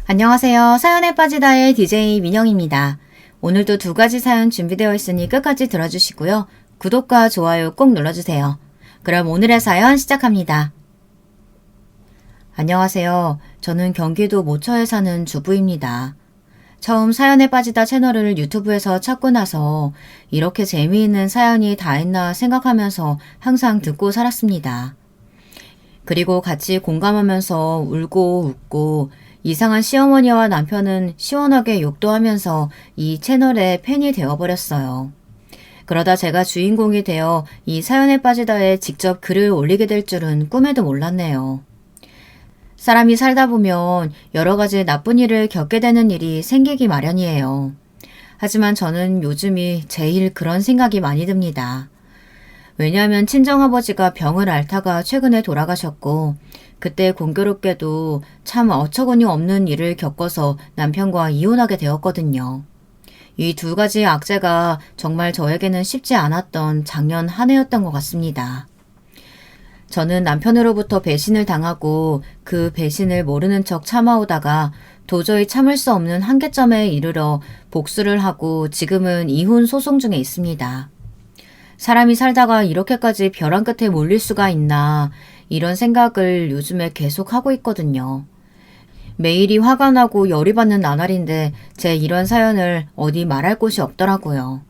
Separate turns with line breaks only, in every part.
안녕하세요. 사연에 빠지다의 DJ 민영입니다. 오늘도 두 가지 사연 준비되어 있으니 끝까지 들어주시고요. 구독과 좋아요 꼭 눌러주세요. 그럼 오늘의 사연 시작합니다. 안녕하세요. 저는 경기도 모처에 사는 주부입니다. 처음 사연에 빠지다 채널을 유튜브에서 찾고 나서 이렇게 재미있는 사연이 다 있나 생각하면서 항상 듣고 살았습니다. 그리고 같이 공감하면서 울고 웃고 이상한 시어머니와 남편은 시원하게 욕도 하면서 이 채널의 팬이 되어버렸어요. 그러다 제가 주인공이 되어 이 사연에 빠지다에 직접 글을 올리게 될 줄은 꿈에도 몰랐네요. 사람이 살다 보면 여러 가지 나쁜 일을 겪게 되는 일이 생기기 마련이에요. 하지만 저는 요즘이 제일 그런 생각이 많이 듭니다. 왜냐하면 친정아버지가 병을 앓다가 최근에 돌아가셨고 그때 공교롭게도 참 어처구니 없는 일을 겪어서 남편과 이혼하게 되었거든요. 이 두 가지 악재가 정말 저에게는 쉽지 않았던 작년 한 해였던 것 같습니다. 저는 남편으로부터 배신을 당하고 그 배신을 모르는 척 참아오다가 도저히 참을 수 없는 한계점에 이르러 복수를 하고 지금은 이혼 소송 중에 있습니다. 사람이 살다가 이렇게까지 벼랑 끝에 몰릴 수가 있나 이런 생각을 요즘에 계속 하고 있거든요. 매일이 화가 나고 열이 받는 나날인데 제 이런 사연을 어디 말할 곳이 없더라고요.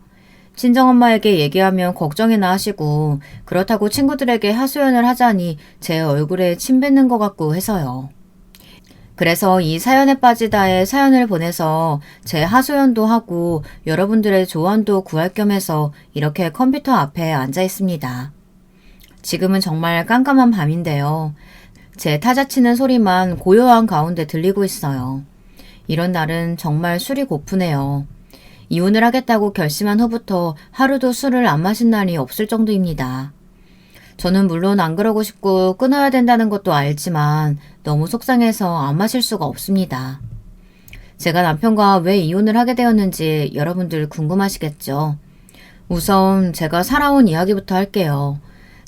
친정엄마에게 얘기하면 걱정이나 하시고 그렇다고 친구들에게 하소연을 하자니 제 얼굴에 침 뱉는 것 같고 해서요. 그래서 이 사연에 빠지다에 사연을 보내서 제 하소연도 하고 여러분들의 조언도 구할 겸 해서 이렇게 컴퓨터 앞에 앉아 있습니다. 지금은 정말 깜깜한 밤인데요. 제 타자 치는 소리만 고요한 가운데 들리고 있어요. 이런 날은 정말 술이 고프네요. 이혼을 하겠다고 결심한 후부터 하루도 술을 안 마신 날이 없을 정도입니다. 저는 물론 안 그러고 싶고 끊어야 된다는 것도 알지만 너무 속상해서 안 마실 수가 없습니다. 제가 남편과 왜 이혼을 하게 되었는지 여러분들 궁금하시겠죠? 우선 제가 살아온 이야기부터 할게요.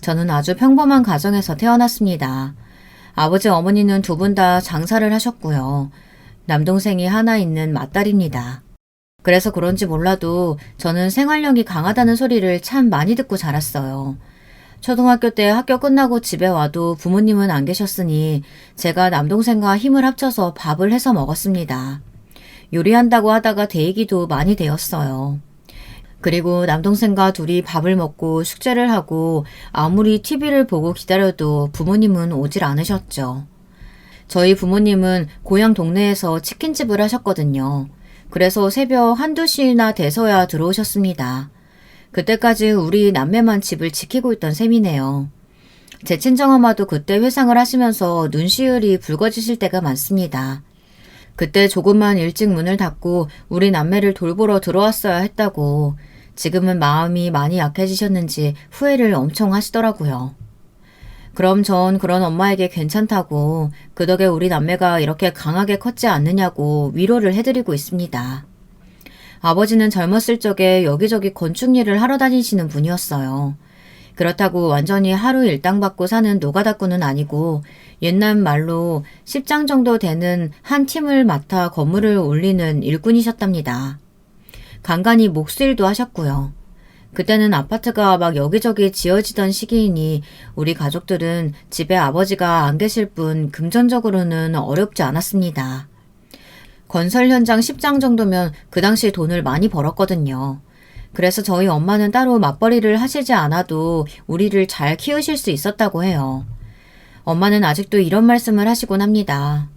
저는 아주 평범한 가정에서 태어났습니다. 아버지 어머니는 두 분 다 장사를 하셨고요. 남동생이 하나 있는 맏딸입니다. 그래서 그런지 몰라도 저는 생활력이 강하다는 소리를 참 많이 듣고 자랐어요. 초등학교 때 학교 끝나고 집에 와도 부모님은 안 계셨으니 제가 남동생과 힘을 합쳐서 밥을 해서 먹었습니다. 요리한다고 하다가 데이기도 많이 되었어요. 그리고 남동생과 둘이 밥을 먹고 숙제를 하고 아무리 TV를 보고 기다려도 부모님은 오질 않으셨죠. 저희 부모님은 고향 동네에서 치킨집을 하셨거든요. 그래서 새벽 1~2시나 돼서야 들어오셨습니다. 그때까지 우리 남매만 집을 지키고 있던 셈이네요. 제 친정엄마도 그때 회상을 하시면서 눈시울이 붉어지실 때가 많습니다. 그때 조금만 일찍 문을 닫고 우리 남매를 돌보러 들어왔어야 했다고 지금은 마음이 많이 약해지셨는지 후회를 엄청 하시더라고요. 그럼 전 그런 엄마에게 괜찮다고 그 덕에 우리 남매가 이렇게 강하게 컸지 않느냐고 위로를 해드리고 있습니다. 아버지는 젊었을 적에 여기저기 건축 일을 하러 다니시는 분이었어요. 그렇다고 완전히 하루 일당 받고 사는 노가다꾼은 아니고 옛날 말로 10장 정도 되는 한 팀을 맡아 건물을 올리는 일꾼이셨답니다. 간간히 목수일도 하셨고요. 그때는 아파트가 막 여기저기 지어지던 시기이니 우리 가족들은 집에 아버지가 안 계실 뿐 금전적으로는 어렵지 않았습니다. 건설 현장 10장 정도면 그 당시 돈을 많이 벌었거든요. 그래서 저희 엄마는 따로 맞벌이를 하시지 않아도 우리를 잘 키우실 수 있었다고 해요. 엄마는 아직도 이런 말씀을 하시곤 합니다.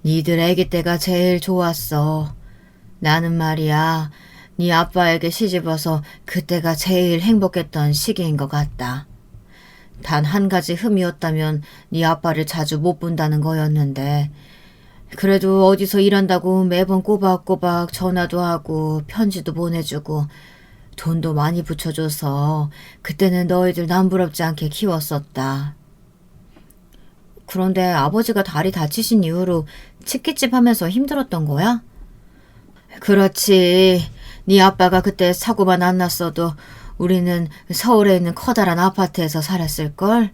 니들 아기 때가 제일 좋았어. 나는 말이야. 네 아빠에게 시집와서 그때가 제일 행복했던 시기인 것 같다. 단 한 가지 흠이었다면 네 아빠를 자주 못 본다는 거였는데 그래도 어디서 일한다고 매번 꼬박꼬박 전화도 하고 편지도 보내주고 돈도 많이 붙여줘서 그때는 너희들 남부럽지 않게 키웠었다. 그런데 아버지가 다리 다치신 이후로 치킨집 하면서 힘들었던 거야? 그렇지. 네 아빠가 그때 사고만 안 났어도 우리는 서울에 있는 커다란 아파트에서 살았을걸?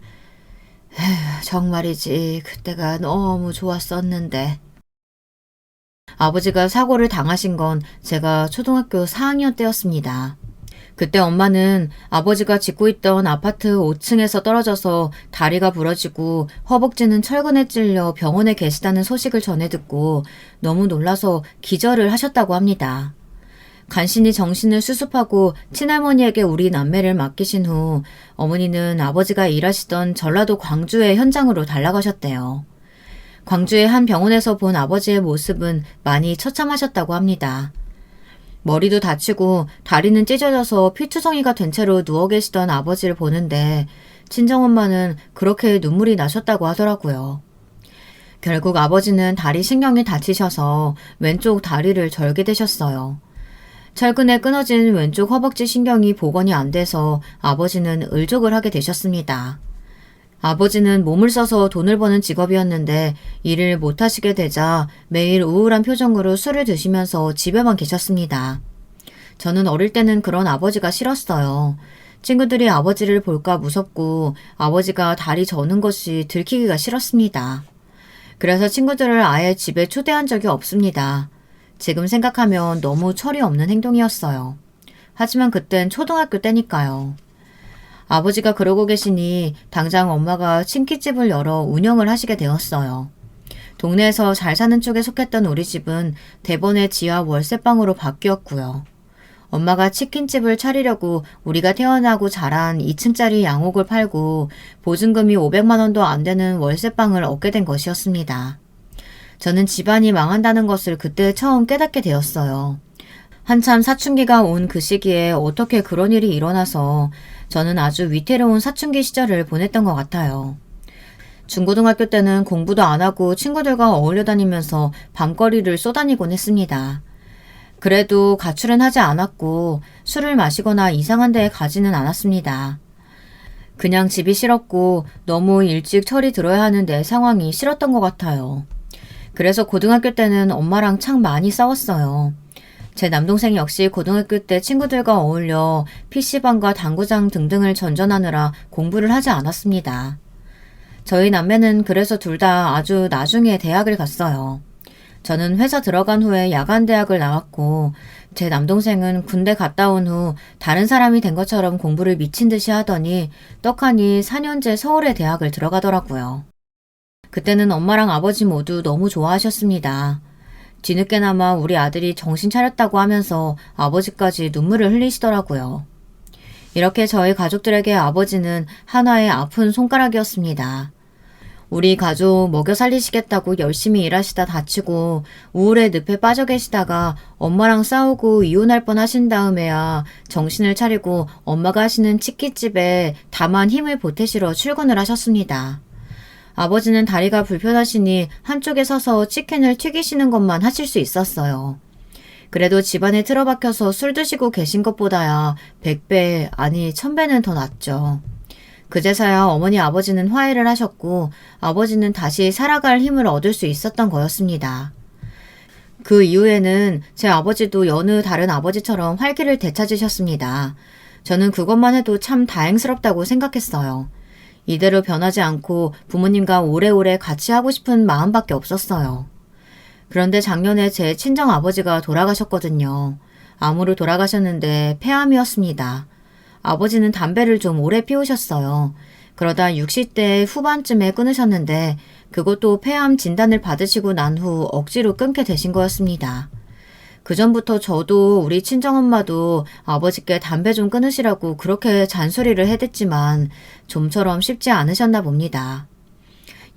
에휴, 정말이지. 그때가 너무 좋았었는데. 아버지가 사고를 당하신 건 제가 초등학교 4학년 때였습니다. 그때 엄마는 아버지가 짓고 있던 아파트 5층에서 떨어져서 다리가 부러지고 허벅지는 철근에 찔려 병원에 계시다는 소식을 전해 듣고 너무 놀라서 기절을 하셨다고 합니다. 간신히 정신을 수습하고 친할머니에게 우리 남매를 맡기신 후 어머니는 아버지가 일하시던 전라도 광주의 현장으로 달려가셨대요. 광주의 한 병원에서 본 아버지의 모습은 많이 처참하셨다고 합니다. 머리도 다치고 다리는 찢어져서 피투성이가 된 채로 누워 계시던 아버지를 보는데 친정엄마는 그렇게 눈물이 나셨다고 하더라고요. 결국 아버지는 다리 신경이 다치셔서 왼쪽 다리를 절게 되셨어요. 철근에 끊어진 왼쪽 허벅지 신경이 복원이 안 돼서 아버지는 을족을 하게 되셨습니다. 아버지는 몸을 써서 돈을 버는 직업이었는데 일을 못하시게 되자 매일 우울한 표정으로 술을 드시면서 집에만 계셨습니다. 저는 어릴 때는 그런 아버지가 싫었어요. 친구들이 아버지를 볼까 무섭고 아버지가 다리 저는 것이 들키기가 싫었습니다. 그래서 친구들을 아예 집에 초대한 적이 없습니다. 지금 생각하면 너무 철이 없는 행동이었어요. 하지만 그땐 초등학교 때니까요. 아버지가 그러고 계시니 당장 엄마가 치킨집을 열어 운영을 하시게 되었어요. 동네에서 잘 사는 쪽에 속했던 우리 집은 대번에 지하 월세방으로 바뀌었고요. 엄마가 치킨집을 차리려고 우리가 태어나고 자란 2층짜리 양옥을 팔고 보증금이 500만 원도 안 되는 월세방을 얻게 된 것이었습니다. 저는 집안이 망한다는 것을 그때 처음 깨닫게 되었어요. 한참 사춘기가 온 그 시기에 어떻게 그런 일이 일어나서 저는 아주 위태로운 사춘기 시절을 보냈던 것 같아요. 중고등학교 때는 공부도 안 하고 친구들과 어울려 다니면서 밤거리를 쏘다니곤 했습니다. 그래도 가출은 하지 않았고 술을 마시거나 이상한 데에 가지는 않았습니다. 그냥 집이 싫었고 너무 일찍 철이 들어야 하는 내 상황이 싫었던 것 같아요. 그래서 고등학교 때는 엄마랑 참 많이 싸웠어요. 제 남동생 역시 고등학교 때 친구들과 어울려 PC방과 당구장 등등을 전전하느라 공부를 하지 않았습니다. 저희 남매는 그래서 둘 다 아주 나중에 대학을 갔어요. 저는 회사 들어간 후에 야간 대학을 나왔고 제 남동생은 군대 갔다 온 후 다른 사람이 된 것처럼 공부를 미친 듯이 하더니 떡하니 4년제 서울의 대학을 들어가더라고요. 그때는 엄마랑 아버지 모두 너무 좋아하셨습니다. 뒤늦게나마 우리 아들이 정신 차렸다고 하면서 아버지까지 눈물을 흘리시더라고요. 이렇게 저희 가족들에게 아버지는 하나의 아픈 손가락이었습니다. 우리 가족 먹여 살리시겠다고 열심히 일하시다 다치고 우울의 늪에 빠져 계시다가 엄마랑 싸우고 이혼할 뻔 하신 다음에야 정신을 차리고 엄마가 하시는 치킨집에 다만 힘을 보태시러 출근을 하셨습니다. 아버지는 다리가 불편하시니 한쪽에 서서 치킨을 튀기시는 것만 하실 수 있었어요. 그래도 집안에 틀어박혀서 술 드시고 계신 것보다야 100배 아니 1000배는 더 낫죠. 그제서야 어머니 아버지는 화해를 하셨고 아버지는 다시 살아갈 힘을 얻을 수 있었던 거였습니다. 그 이후에는 제 아버지도 여느 다른 아버지처럼 활기를 되찾으셨습니다. 저는 그것만 해도 참 다행스럽다고 생각했어요. 이대로 변하지 않고 부모님과 오래오래 같이 하고 싶은 마음밖에 없었어요. 그런데 작년에 제 친정아버지가 돌아가셨거든요. 암으로 돌아가셨는데 폐암이었습니다. 아버지는 담배를 좀 오래 피우셨어요. 그러다 60대 후반쯤에 끊으셨는데 그것도 폐암 진단을 받으시고 난 후 억지로 끊게 되신 거였습니다. 그전부터 저도 우리 친정엄마도 아버지께 담배 좀 끊으시라고 그렇게 잔소리를 해댔지만 좀처럼 쉽지 않으셨나 봅니다.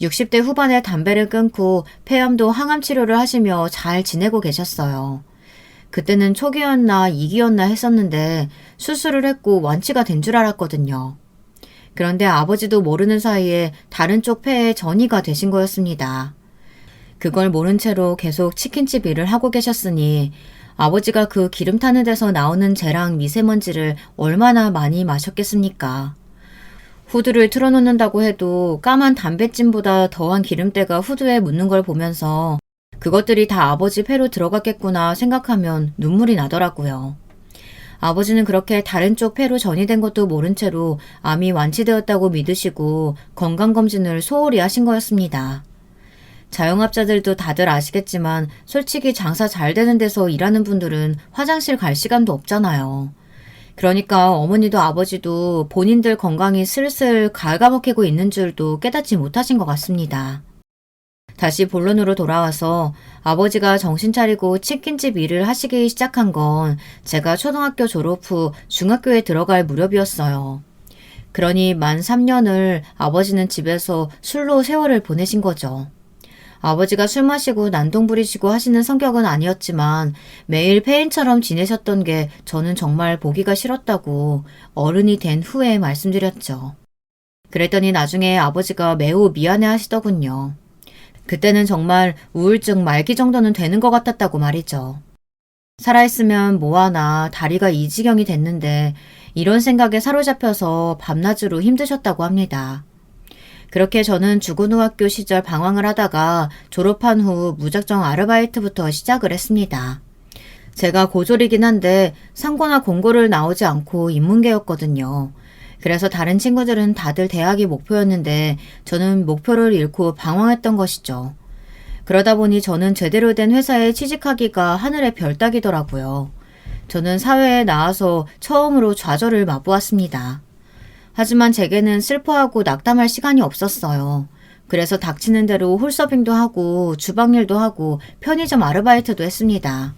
60대 후반에 담배를 끊고 폐암도 항암 치료를 하시며 잘 지내고 계셨어요. 그때는 초기였나 2기였나 했었는데 수술을 했고 완치가 된 줄 알았거든요. 그런데 아버지도 모르는 사이에 다른 쪽 폐에 전이가 되신 거였습니다. 그걸 모른 채로 계속 치킨집 일을 하고 계셨으니 아버지가 그 기름 타는 데서 나오는 재랑 미세먼지를 얼마나 많이 마셨겠습니까? 후드를 틀어놓는다고 해도 까만 담뱃찜보다 더한 기름때가 후드에 묻는 걸 보면서 그것들이 다 아버지 폐로 들어갔겠구나 생각하면 눈물이 나더라고요. 아버지는 그렇게 다른 쪽 폐로 전이된 것도 모른 채로 암이 완치되었다고 믿으시고 건강검진을 소홀히 하신 거였습니다. 자영업자들도 다들 아시겠지만 솔직히 장사 잘 되는 데서 일하는 분들은 화장실 갈 시간도 없잖아요. 그러니까 어머니도 아버지도 본인들 건강이 슬슬 갉아먹히고 있는 줄도 깨닫지 못하신 것 같습니다. 다시 본론으로 돌아와서 아버지가 정신 차리고 치킨집 일을 하시기 시작한 건 제가 초등학교 졸업 후 중학교에 들어갈 무렵이었어요. 그러니 만 3년을 아버지는 집에서 술로 세월을 보내신 거죠. 아버지가 술 마시고 난동 부리시고 하시는 성격은 아니었지만 매일 폐인처럼 지내셨던 게 저는 정말 보기가 싫었다고 어른이 된 후에 말씀드렸죠. 그랬더니 나중에 아버지가 매우 미안해 하시더군요. 그때는 정말 우울증 말기 정도는 되는 것 같았다고 말이죠. 살아있으면 뭐하나 다리가 이 지경이 됐는데 이런 생각에 사로잡혀서 밤낮으로 힘드셨다고 합니다. 그렇게 저는 중고등학교 시절 방황을 하다가 졸업한 후 무작정 아르바이트부터 시작을 했습니다. 제가 고졸이긴 한데 상고나 공고를 나오지 않고 인문계였거든요. 그래서 다른 친구들은 다들 대학이 목표였는데 저는 목표를 잃고 방황했던 것이죠. 그러다 보니 저는 제대로 된 회사에 취직하기가 하늘의 별 따기더라고요. 저는 사회에 나와서 처음으로 좌절을 맛보았습니다. 하지만 제게는 슬퍼하고 낙담할 시간이 없었어요. 그래서 닥치는 대로 홀서빙도 하고 주방일도 하고 편의점 아르바이트도 했습니다.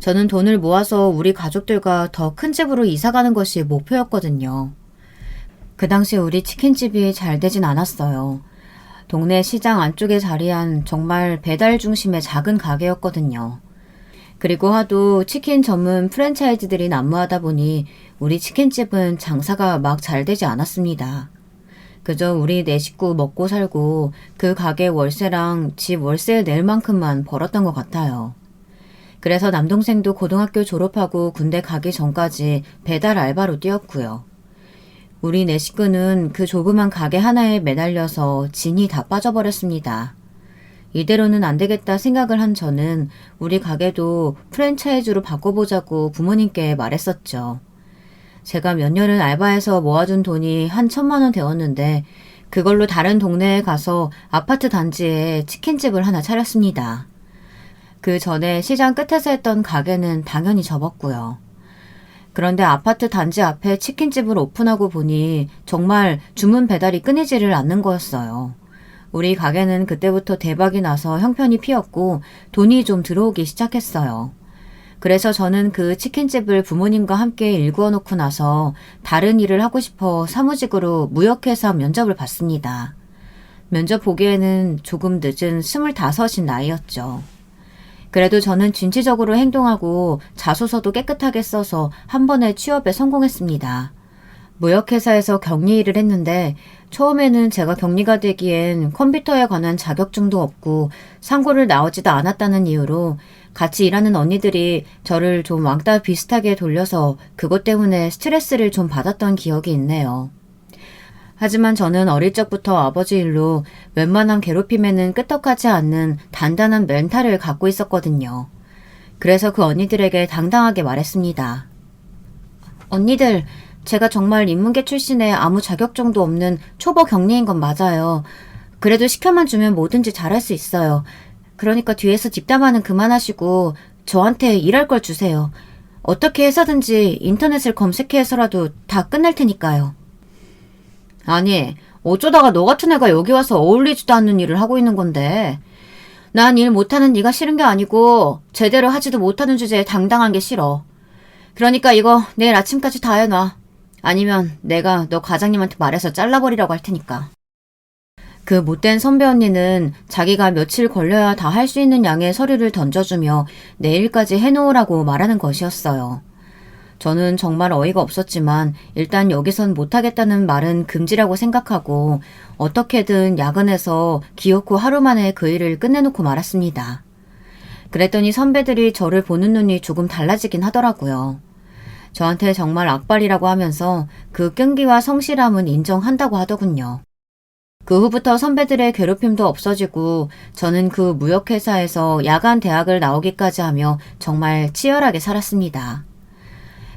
저는 돈을 모아서 우리 가족들과 더 큰 집으로 이사가는 것이 목표였거든요. 그 당시 우리 치킨집이 잘 되진 않았어요. 동네 시장 안쪽에 자리한 정말 배달 중심의 작은 가게였거든요. 그리고 하도 치킨 전문 프랜차이즈들이 난무하다 보니 우리 치킨집은 장사가 막 잘 되지 않았습니다. 그저 우리 네 식구 먹고 살고 그 가게 월세랑 집 월세 낼 만큼만 벌었던 것 같아요. 그래서 남동생도 고등학교 졸업하고 군대 가기 전까지 배달 알바로 뛰었고요. 우리 네 식구는 그 조그만 가게 하나에 매달려서 진이 다 빠져버렸습니다. 이대로는 안 되겠다 생각을 한 저는 우리 가게도 프랜차이즈로 바꿔보자고 부모님께 말했었죠. 제가 몇 년을 알바해서 모아둔 돈이 한 1,000만 원 되었는데 그걸로 다른 동네에 가서 아파트 단지에 치킨집을 하나 차렸습니다. 그 전에 시장 끝에서 했던 가게는 당연히 접었고요. 그런데 아파트 단지 앞에 치킨집을 오픈하고 보니 정말 주문 배달이 끊이지를 않는 거였어요. 우리 가게는 그때부터 대박이 나서 형편이 피었고 돈이 좀 들어오기 시작했어요. 그래서 저는 그 치킨집을 부모님과 함께 일구어 놓고 나서 다른 일을 하고 싶어 사무직으로 무역회사 면접을 봤습니다. 면접 보기에는 조금 늦은 25인 나이였죠. 그래도 저는 진취적으로 행동하고 자소서도 깨끗하게 써서 한 번에 취업에 성공했습니다. 무역회사에서 격리 일을 했는데 처음에는 제가 격리가 되기엔 컴퓨터에 관한 자격증도 없고 상고를 나오지도 않았다는 이유로 같이 일하는 언니들이 저를 좀 왕따 비슷하게 돌려서 그것 때문에 스트레스를 좀 받았던 기억이 있네요. 하지만 저는 어릴 적부터 아버지 일로 웬만한 괴롭힘에는 끄떡하지 않는 단단한 멘탈을 갖고 있었거든요. 그래서 그 언니들에게 당당하게 말했습니다. 언니들, 제가 정말 인문계 출신에 아무 자격증도 없는 초보 격리인 건 맞아요. 그래도 시켜만 주면 뭐든지 잘할 수 있어요. 그러니까 뒤에서 뒷담화는 그만하시고 저한테 일할 걸 주세요. 어떻게 해서든지 인터넷을 검색해서라도 다 끝낼 테니까요. 아니, 어쩌다가 너 같은 애가 여기 와서 어울리지도 않는 일을 하고 있는 건데. 난 일 못하는 네가 싫은 게 아니고 제대로 하지도 못하는 주제에 당당한 게 싫어. 그러니까 이거 내일 아침까지 다 해놔. 아니면 내가 너 과장님한테 말해서 잘라버리라고 할 테니까. 그 못된 선배 언니는 자기가 며칠 걸려야 다 할 수 있는 양의 서류를 던져주며 내일까지 해놓으라고 말하는 것이었어요. 저는 정말 어이가 없었지만 일단 여기선 못하겠다는 말은 금지라고 생각하고 어떻게든 야근해서 기어코 하루 만에 그 일을 끝내놓고 말았습니다. 그랬더니 선배들이 저를 보는 눈이 조금 달라지긴 하더라고요. 저한테 정말 악발이라고 하면서 그 끈기와 성실함은 인정한다고 하더군요. 그 후부터 선배들의 괴롭힘도 없어지고 저는 그 무역회사에서 야간 대학을 나오기까지 하며 정말 치열하게 살았습니다.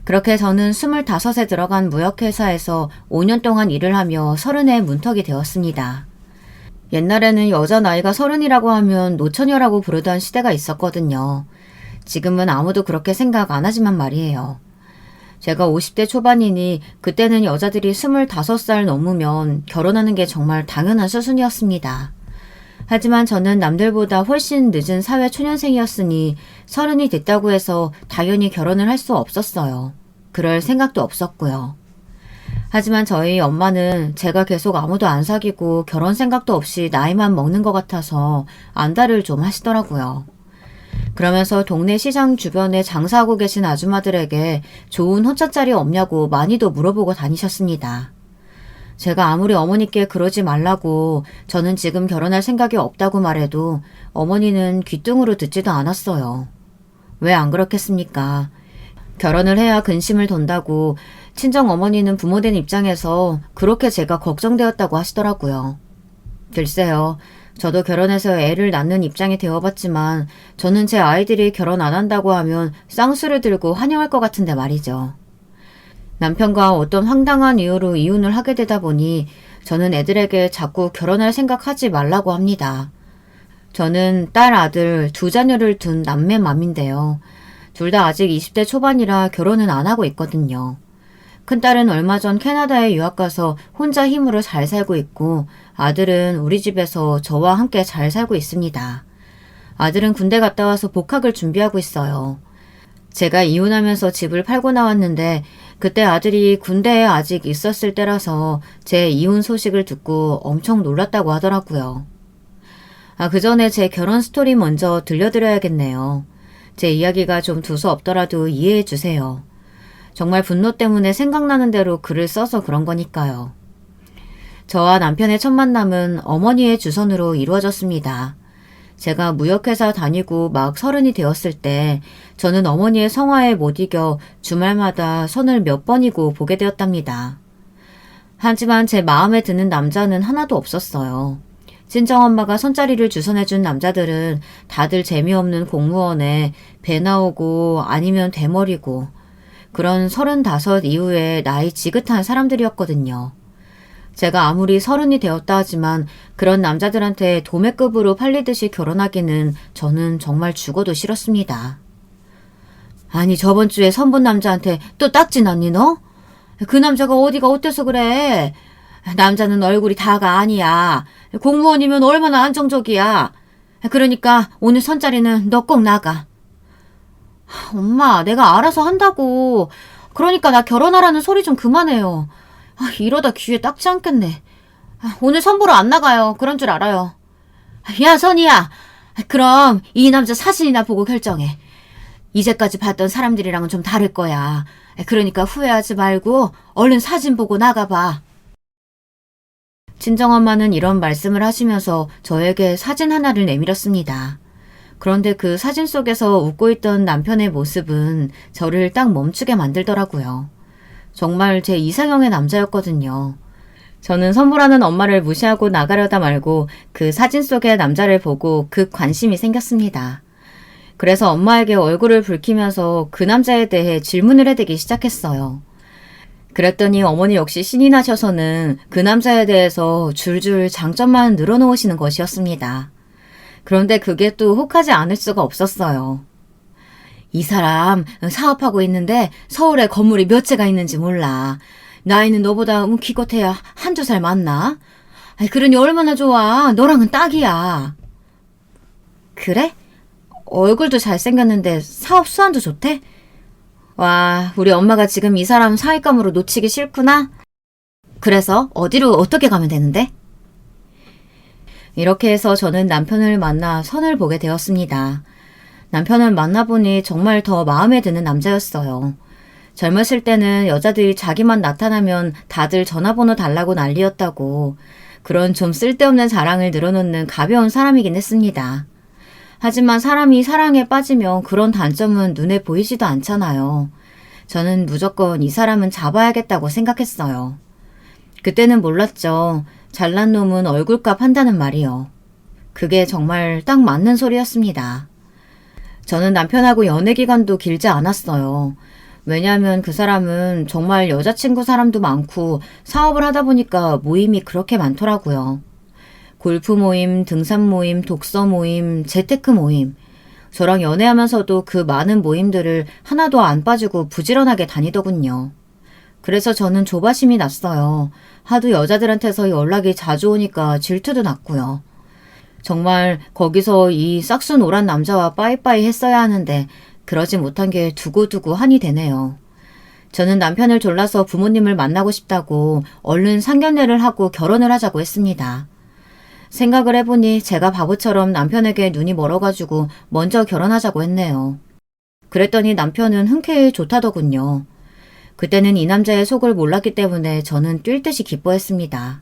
그렇게 저는 25에 들어간 무역회사에서 5년 동안 일을 하며 30에 문턱이 되었습니다. 옛날에는 여자 나이가 30이라고 하면 노처녀라고 부르던 시대가 있었거든요. 지금은 아무도 그렇게 생각 안 하지만 말이에요. 제가 50대 초반이니 그때는 여자들이 25살 넘으면 결혼하는 게 정말 당연한 수순이었습니다. 하지만 저는 남들보다 훨씬 늦은 사회 초년생이었으니 30이 됐다고 해서 당연히 결혼을 할 수 없었어요. 그럴 생각도 없었고요. 하지만 저희 엄마는 제가 계속 아무도 안 사귀고 결혼 생각도 없이 나이만 먹는 것 같아서 안달을 좀 하시더라고요. 그러면서 동네 시장 주변에 장사하고 계신 아줌마들에게 좋은 혼처자리 없냐고 많이도 물어보고 다니셨습니다. 제가 아무리 어머니께 그러지 말라고 저는 지금 결혼할 생각이 없다고 말해도 어머니는 귀뚱으로 듣지도 않았어요. 왜 안 그렇겠습니까? 결혼을 해야 근심을 돈다고 친정 어머니는 부모된 입장에서 그렇게 제가 걱정되었다고 하시더라고요. 글쎄요. 저도 결혼해서 애를 낳는 입장이 되어봤지만 저는 제 아이들이 결혼 안 한다고 하면 쌍수를 들고 환영할 것 같은데 말이죠. 남편과 어떤 황당한 이유로 이혼을 하게 되다 보니 저는 애들에게 자꾸 결혼할 생각하지 말라고 합니다. 저는 딸, 아들 두 자녀를 둔 남매맘인데요. 둘 다 아직 20대 초반이라 결혼은 안 하고 있거든요. 큰딸은 얼마 전 캐나다에 유학 가서 혼자 힘으로 잘 살고 있고 아들은 우리 집에서 저와 함께 잘 살고 있습니다. 아들은 군대 갔다 와서 복학을 준비하고 있어요. 제가 이혼하면서 집을 팔고 나왔는데 그때 아들이 군대에 아직 있었을 때라서 제 이혼 소식을 듣고 엄청 놀랐다고 하더라고요. 그 전에 제 결혼 스토리 먼저 들려드려야겠네요. 제 이야기가 좀 두서없더라도 이해해 주세요. 정말 분노 때문에 생각나는 대로 글을 써서 그런 거니까요. 저와 남편의 첫 만남은 어머니의 주선으로 이루어졌습니다. 제가 무역회사 다니고 막 30이 되었을 때 저는 어머니의 성화에 못 이겨 주말마다 선을 몇 번이고 보게 되었답니다. 하지만 제 마음에 드는 남자는 하나도 없었어요. 친정엄마가 선자리를 주선해준 남자들은 다들 재미없는 공무원에 배 나오고 아니면 대머리고 그런 35 이후에 나이 지긋한 사람들이었거든요. 제가 아무리 30이 되었다 하지만 그런 남자들한테 도매급으로 팔리듯이 결혼하기는 저는 정말 죽어도 싫었습니다. 아니 저번 주에 선본 남자한테 또 딱지 났니 너? 그 남자가 어디가 어때서 그래? 남자는 얼굴이 다가 아니야. 공무원이면 얼마나 안정적이야. 그러니까 오늘 선자리는 너 꼭 나가. 엄마 내가 알아서 한다고. 그러니까 나 결혼하라는 소리 좀 그만해요. 이러다 귀에 딱지 않겠네. 오늘 선보러 안 나가요. 그런 줄 알아요. 야 선이야. 그럼 이 남자 사진이나 보고 결정해. 이제까지 봤던 사람들이랑은 좀 다를 거야. 그러니까 후회하지 말고 얼른 사진 보고 나가봐. 친정엄마는 이런 말씀을 하시면서 저에게 사진 하나를 내밀었습니다. 그런데 그 사진 속에서 웃고 있던 남편의 모습은 저를 딱 멈추게 만들더라고요. 정말 제 이상형의 남자였거든요. 저는 선물하는 엄마를 무시하고 나가려다 말고 그 사진 속의 남자를 보고 급 관심이 생겼습니다. 그래서 엄마에게 얼굴을 붉히면서 그 남자에 대해 질문을 해대기 시작했어요. 그랬더니 어머니 역시 신이 나셔서는 그 남자에 대해서 줄줄 장점만 늘어놓으시는 것이었습니다. 그런데 그게 또 혹하지 않을 수가 없었어요. 이 사람 사업하고 있는데 서울에 건물이 몇 채가 있는지 몰라. 나이는 너보다 기껏해야 한두 살 많나? 그러니 얼마나 좋아. 너랑은 딱이야. 그래? 얼굴도 잘생겼는데 사업 수완도 좋대? 와, 우리 엄마가 지금 이 사람 사윗감으로 놓치기 싫구나? 그래서 어디로 어떻게 가면 되는데? 이렇게 해서 저는 남편을 만나 선을 보게 되었습니다. 남편을 만나보니 정말 더 마음에 드는 남자였어요. 젊었을 때는 여자들이 자기만 나타나면 다들 전화번호 달라고 난리였다고 그런 좀 쓸데없는 자랑을 늘어놓는 가벼운 사람이긴 했습니다. 하지만 사람이 사랑에 빠지면 그런 단점은 눈에 보이지도 않잖아요. 저는 무조건 이 사람은 잡아야겠다고 생각했어요. 그때는 몰랐죠. 잘난 놈은 얼굴값 한다는 말이요. 그게 정말 딱 맞는 소리였습니다. 저는 남편하고 연애 기간도 길지 않았어요. 왜냐하면 그 사람은 정말 여자친구 사람도 많고 사업을 하다 보니까 모임이 그렇게 많더라고요. 골프 모임, 등산 모임, 독서 모임, 재테크 모임. 저랑 연애하면서도 그 많은 모임들을 하나도 안 빠지고 부지런하게 다니더군요. 그래서 저는 조바심이 났어요. 하도 여자들한테서 연락이 자주 오니까 질투도 났고요. 정말 거기서 이 싹수 노란 남자와 빠이빠이 했어야 하는데 그러지 못한 게 두고두고 한이 되네요. 저는 남편을 졸라서 부모님을 만나고 싶다고 얼른 상견례를 하고 결혼을 하자고 했습니다. 생각을 해보니 제가 바보처럼 남편에게 눈이 멀어가지고 먼저 결혼하자고 했네요. 그랬더니 남편은 흔쾌히 좋다더군요. 그때는 이 남자의 속을 몰랐기 때문에 저는 뛸 듯이 기뻐했습니다.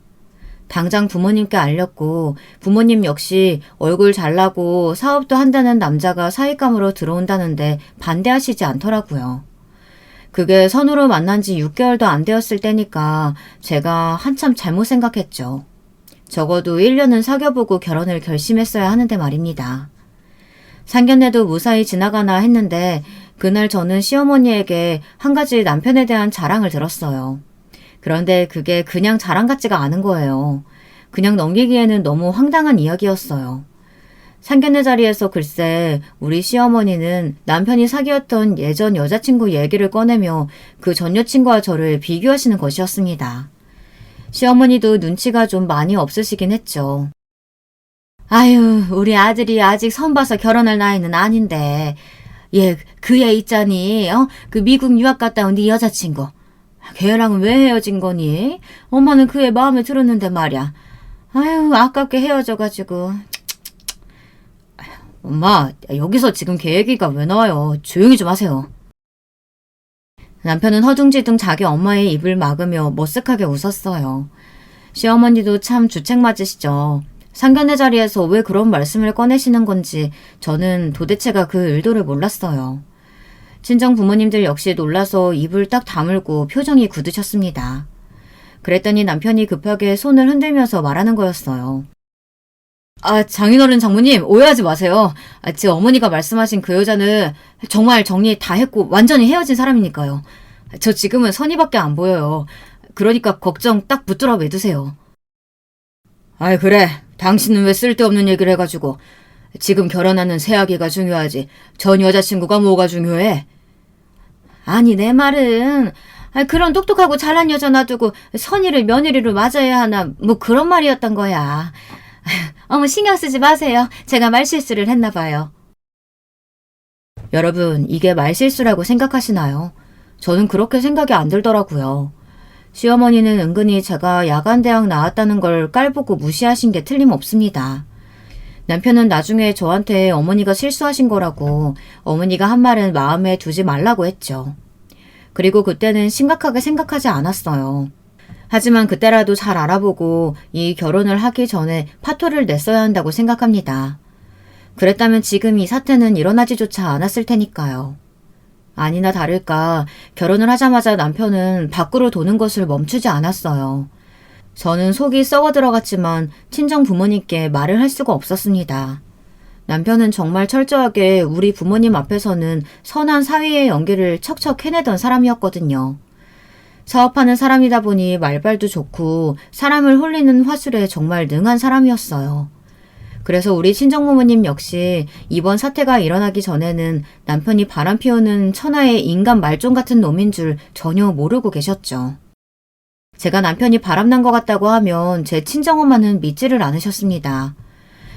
당장 부모님께 알렸고 부모님 역시 얼굴 잘나고 사업도 한다는 남자가 사윗감으로 들어온다는데 반대하시지 않더라고요. 그게 선으로 만난 지 6개월도 안 되었을 때니까 제가 한참 잘못 생각했죠. 적어도 1년은 사귀어보고 결혼을 결심했어야 하는데 말입니다. 상견례도 무사히 지나가나 했는데 그날 저는 시어머니에게 한 가지 남편에 대한 자랑을 들었어요. 그런데 그게 그냥 자랑 같지가 않은 거예요. 그냥 넘기기에는 너무 황당한 이야기였어요. 상견례 자리에서 글쎄 우리 시어머니는 남편이 사귀었던 예전 여자친구 얘기를 꺼내며 그 전 여친과 저를 비교하시는 것이었습니다. 시어머니도 눈치가 좀 많이 없으시긴 했죠. 아유, 우리 아들이 아직 선 봐서 결혼할 나이는 아닌데 얘 그 애 있잖니, 그 미국 유학 갔다 온 네 여자친구. 걔랑은 왜 헤어진 거니? 엄마는 그 애 마음에 들었는데 말이야. 아유, 아깝게 헤어져가지고. 엄마, 여기서 지금 걔 얘기가 왜 나와요? 조용히 좀 하세요. 남편은 허둥지둥 자기 엄마의 입을 막으며 머쓱하게 웃었어요. 시어머니도 참 주책 맞으시죠. 상견례 자리에서 왜 그런 말씀을 꺼내시는 건지 저는 도대체가 그 의도를 몰랐어요. 친정 부모님들 역시 놀라서 입을 딱 다물고 표정이 굳으셨습니다. 그랬더니 남편이 급하게 손을 흔들면서 말하는 거였어요. 아, 장인어른 장모님 오해하지 마세요. 제 어머니가 말씀하신 그 여자는 정말 정리 다 했고 완전히 헤어진 사람이니까요. 저 지금은 선의밖에 안 보여요. 그러니까 걱정 딱 붙들어 매두세요. 아이 그래. 당신은 왜 쓸데없는 얘기를 해가지고. 지금 결혼하는 새아기가 중요하지 전 여자친구가 뭐가 중요해? 아니 내 말은 그런 똑똑하고 잘난 여자 놔두고 선의를 며느리로 맞아야 하나 뭐 그런 말이었던 거야. 어머 신경 쓰지 마세요. 제가 말실수를 했나 봐요. 여러분 이게 말실수라고 생각하시나요? 저는 그렇게 생각이 안 들더라고요. 시어머니는 은근히 제가 야간대학 나왔다는 걸 깔보고 무시하신 게 틀림없습니다. 남편은 나중에 저한테 어머니가 실수하신 거라고 어머니가 한 말은 마음에 두지 말라고 했죠. 그리고 그때는 심각하게 생각하지 않았어요. 하지만 그때라도 잘 알아보고 이 결혼을 하기 전에 파토를 냈어야 한다고 생각합니다. 그랬다면 지금 이 사태는 일어나지조차 않았을 테니까요. 아니나 다를까 결혼을 하자마자 남편은 밖으로 도는 것을 멈추지 않았어요. 저는 속이 썩어 들어갔지만 친정 부모님께 말을 할 수가 없었습니다. 남편은 정말 철저하게 우리 부모님 앞에서는 선한 사위의 연기를 척척 해내던 사람이었거든요. 사업하는 사람이다 보니 말발도 좋고 사람을 홀리는 화술에 정말 능한 사람이었어요. 그래서 우리 친정부모님 역시 이번 사태가 일어나기 전에는 남편이 바람 피우는 천하의 인간 말종 같은 놈인 줄 전혀 모르고 계셨죠. 제가 남편이 바람난 것 같다고 하면 제 친정엄마는 믿지를 않으셨습니다.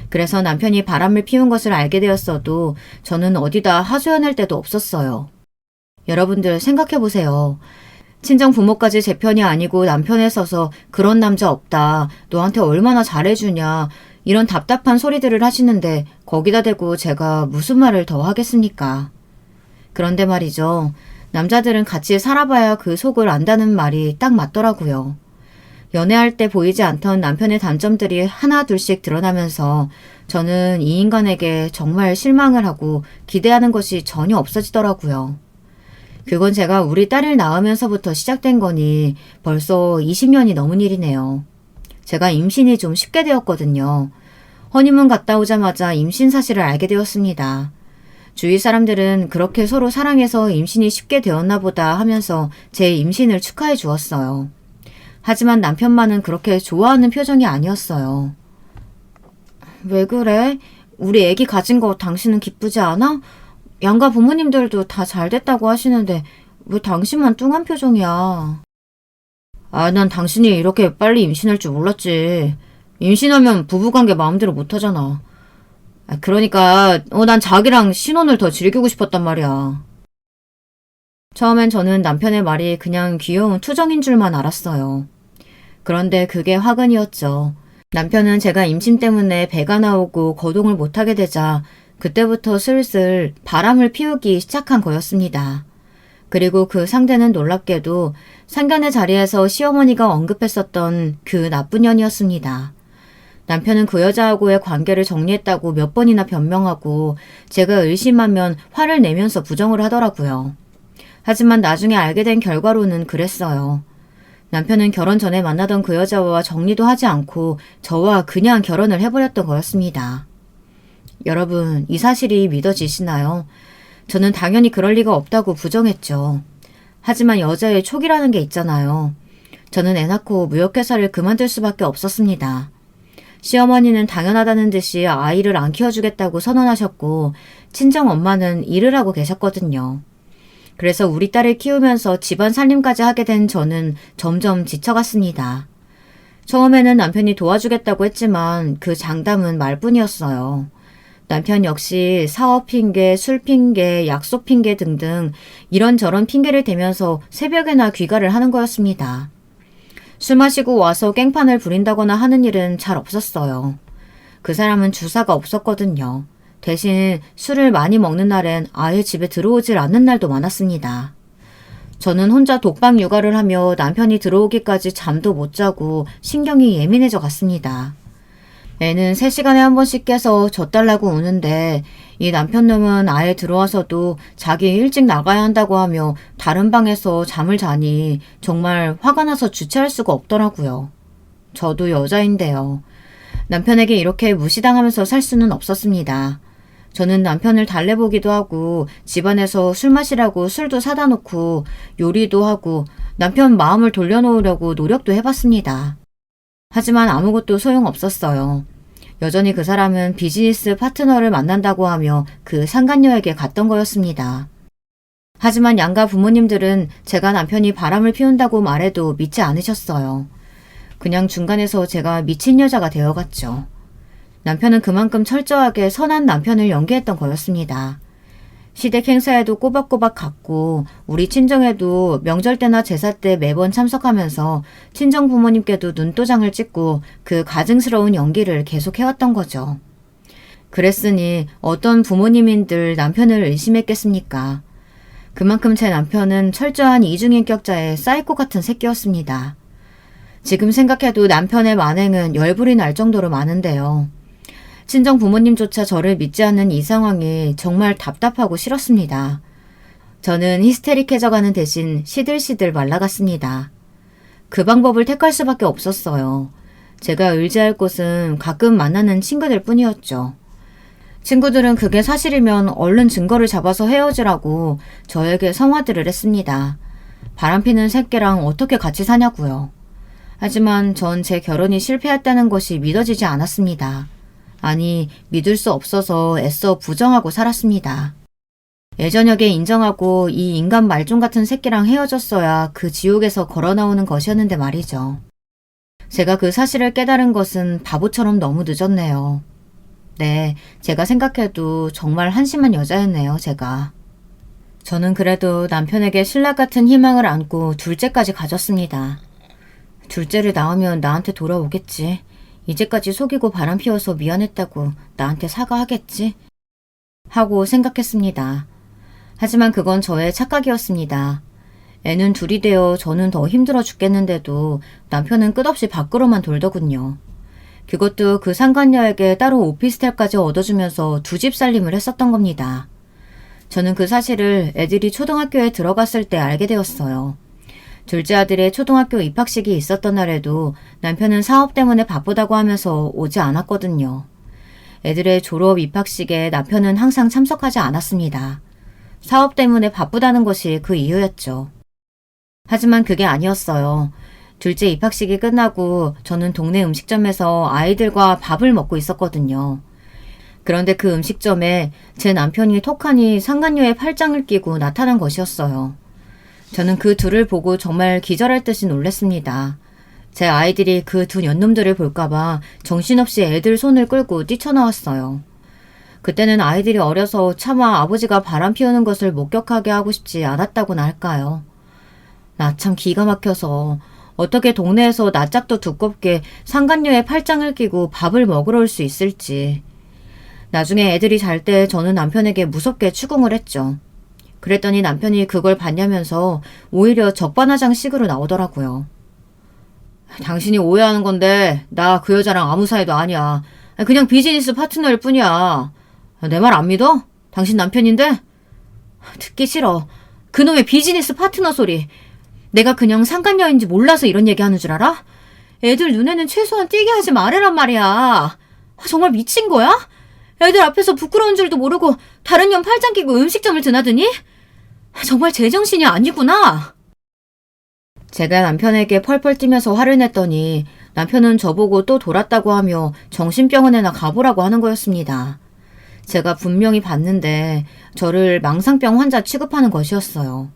그래서 남편이 바람을 피운 것을 알게 되었어도 저는 어디다 하소연할 데도 없었어요. 여러분들 생각해보세요. 친정 부모까지 제 편이 아니고 남편에 서서 그런 남자 없다. 너한테 얼마나 잘해주냐. 이런 답답한 소리들을 하시는데 거기다 대고 제가 무슨 말을 더 하겠습니까? 그런데 말이죠. 남자들은 같이 살아봐야 그 속을 안다는 말이 딱 맞더라고요. 연애할 때 보이지 않던 남편의 단점들이 하나 둘씩 드러나면서 저는 이 인간에게 정말 실망을 하고 기대하는 것이 전혀 없어지더라고요. 그건 제가 우리 딸을 낳으면서부터 시작된 거니 벌써 20년이 넘은 일이네요. 제가 임신이 좀 쉽게 되었거든요. 허니문 갔다 오자마자 임신 사실을 알게 되었습니다. 주위 사람들은 그렇게 서로 사랑해서 임신이 쉽게 되었나 보다 하면서 제 임신을 축하해 주었어요. 하지만 남편만은 그렇게 좋아하는 표정이 아니었어요. 왜 그래? 우리 애기 가진 거 당신은 기쁘지 않아? 양가 부모님들도 다 잘 됐다고 하시는데 왜 당신만 뚱한 표정이야? 아, 난 당신이 이렇게 빨리 임신할 줄 몰랐지. 임신하면 부부관계 마음대로 못하잖아. 그러니까 난 자기랑 신혼을 더 즐기고 싶었단 말이야. 처음엔 저는 남편의 말이 그냥 귀여운 투정인 줄만 알았어요. 그런데 그게 화근이었죠. 남편은 제가 임신 때문에 배가 나오고 거동을 못하게 되자 그때부터 슬슬 바람을 피우기 시작한 거였습니다. 그리고 그 상대는 놀랍게도 상견례 자리에서 시어머니가 언급했었던 그 나쁜 년이었습니다. 남편은 그 여자하고의 관계를 정리했다고 몇 번이나 변명하고 제가 의심하면 화를 내면서 부정을 하더라고요. 하지만 나중에 알게 된 결과로는 그랬어요. 남편은 결혼 전에 만나던 그 여자와 정리도 하지 않고 저와 그냥 결혼을 해버렸던 거였습니다. 여러분, 이 사실이 믿어지시나요? 저는 당연히 그럴 리가 없다고 부정했죠. 하지만 여자의 촉이라는 게 있잖아요. 저는 애 낳고 무역회사를 그만둘 수밖에 없었습니다. 시어머니는 당연하다는 듯이 아이를 안 키워주겠다고 선언하셨고 친정엄마는 일을 하고 계셨거든요. 그래서 우리 딸을 키우면서 집안 살림까지 하게 된 저는 점점 지쳐갔습니다. 처음에는 남편이 도와주겠다고 했지만 그 장담은 말뿐이었어요. 남편 역시 사업 핑계, 술 핑계, 약속 핑계 등등 이런저런 핑계를 대면서 새벽에나 귀가를 하는 거였습니다. 술 마시고 와서 깽판을 부린다거나 하는 일은 잘 없었어요. 그 사람은 주사가 없었거든요. 대신 술을 많이 먹는 날엔 아예 집에 들어오질 않는 날도 많았습니다. 저는 혼자 독방 육아를 하며 남편이 들어오기까지 잠도 못 자고 신경이 예민해져 갔습니다. 애는 3시간에 한 번씩 깨서 젖 달라고 우는데 이 남편놈은 아예 들어와서도 자기 일찍 나가야 한다고 하며 다른 방에서 잠을 자니 정말 화가 나서 주체할 수가 없더라고요. 저도 여자인데요. 남편에게 이렇게 무시당하면서 살 수는 없었습니다. 저는 남편을 달래보기도 하고 집안에서 술 마시라고 술도 사다 놓고 요리도 하고 남편 마음을 돌려놓으려고 노력도 해봤습니다. 하지만 아무것도 소용없었어요. 여전히 그 사람은 비즈니스 파트너를 만난다고 하며 그 상간녀에게 갔던 거였습니다. 하지만 양가 부모님들은 제가 남편이 바람을 피운다고 말해도 믿지 않으셨어요. 그냥 중간에서 제가 미친 여자가 되어갔죠. 남편은 그만큼 철저하게 선한 남편을 연기했던 거였습니다. 시댁 행사에도 꼬박꼬박 갔고 우리 친정에도 명절 때나 제사 때 매번 참석하면서 친정 부모님께도 눈도장을 찍고 그 가증스러운 연기를 계속해왔던 거죠. 그랬으니 어떤 부모님인들 남편을 의심했겠습니까? 그만큼 제 남편은 철저한 이중인격자의 사이코 같은 새끼였습니다. 지금 생각해도 남편의 만행은 열불이 날 정도로 많은데요. 친정 부모님조차 저를 믿지 않는 이 상황이 정말 답답하고 싫었습니다. 저는 히스테릭해져가는 대신 시들시들 말라갔습니다. 그 방법을 택할 수밖에 없었어요. 제가 의지할 곳은 가끔 만나는 친구들 뿐이었죠. 친구들은 그게 사실이면 얼른 증거를 잡아서 헤어지라고 저에게 성화들을 했습니다. 바람피는 새끼랑 어떻게 같이 사냐고요. 하지만 전 제 결혼이 실패했다는 것이 믿어지지 않았습니다. 아니, 믿을 수 없어서 애써 부정하고 살았습니다. 예전역에 인정하고 이 인간 말종 같은 새끼랑 헤어졌어야 그 지옥에서 걸어나오는 것이었는데 말이죠. 제가 그 사실을 깨달은 것은 바보처럼 너무 늦었네요. 네, 제가 생각해도 정말 한심한 여자였네요, 제가. 저는 그래도 남편에게 신라 같은 희망을 안고 둘째까지 가졌습니다. 둘째를 낳으면 나한테 돌아오겠지. 이제까지 속이고 바람 피워서 미안했다고 나한테 사과하겠지? 하고 생각했습니다. 하지만 그건 저의 착각이었습니다. 애는 둘이 되어 저는 더 힘들어 죽겠는데도 남편은 끝없이 밖으로만 돌더군요. 그것도 그 상간녀에게 따로 오피스텔까지 얻어주면서 두 집 살림을 했었던 겁니다. 저는 그 사실을 애들이 초등학교에 들어갔을 때 알게 되었어요. 둘째 아들의 초등학교 입학식이 있었던 날에도 남편은 사업 때문에 바쁘다고 하면서 오지 않았거든요. 애들의 졸업 입학식에 남편은 항상 참석하지 않았습니다. 사업 때문에 바쁘다는 것이 그 이유였죠. 하지만 그게 아니었어요. 둘째 입학식이 끝나고 저는 동네 음식점에서 아이들과 밥을 먹고 있었거든요. 그런데 그 음식점에 제 남편이 톡하니 상간녀의 팔짱을 끼고 나타난 것이었어요. 저는 그 둘을 보고 정말 기절할 듯이 놀랐습니다. 제 아이들이 그 두 년놈들을 볼까봐 정신없이 애들 손을 끌고 뛰쳐나왔어요. 그때는 아이들이 어려서 차마 아버지가 바람 피우는 것을 목격하게 하고 싶지 않았다고나 할까요. 나 참 기가 막혀서 어떻게 동네에서 낯짝도 두껍게 상간녀의 팔짱을 끼고 밥을 먹으러 올 수 있을지. 나중에 애들이 잘 때 저는 남편에게 무섭게 추궁을 했죠. 그랬더니 남편이 그걸 봤냐면서 오히려 적반하장식으로 나오더라고요. 당신이 오해하는 건데 나 그 여자랑 아무 사이도 아니야. 그냥 비즈니스 파트너일 뿐이야. 내 말 안 믿어? 당신 남편인데? 듣기 싫어. 그놈의 비즈니스 파트너 소리. 내가 그냥 상간녀인지 몰라서 이런 얘기하는 줄 알아? 애들 눈에는 최소한 띄게 하지 말으란 말이야. 정말 미친 거야? 애들 앞에서 부끄러운 줄도 모르고 다른 년 팔짱 끼고 음식점을 드나드니? 정말 제정신이 아니구나. 제가 남편에게 펄펄 뛰면서 화를 냈더니 남편은 저보고 또 돌았다고 하며 정신병원에나 가보라고 하는 거였습니다. 제가 분명히 봤는데 저를 망상병 환자 취급하는 것이었어요.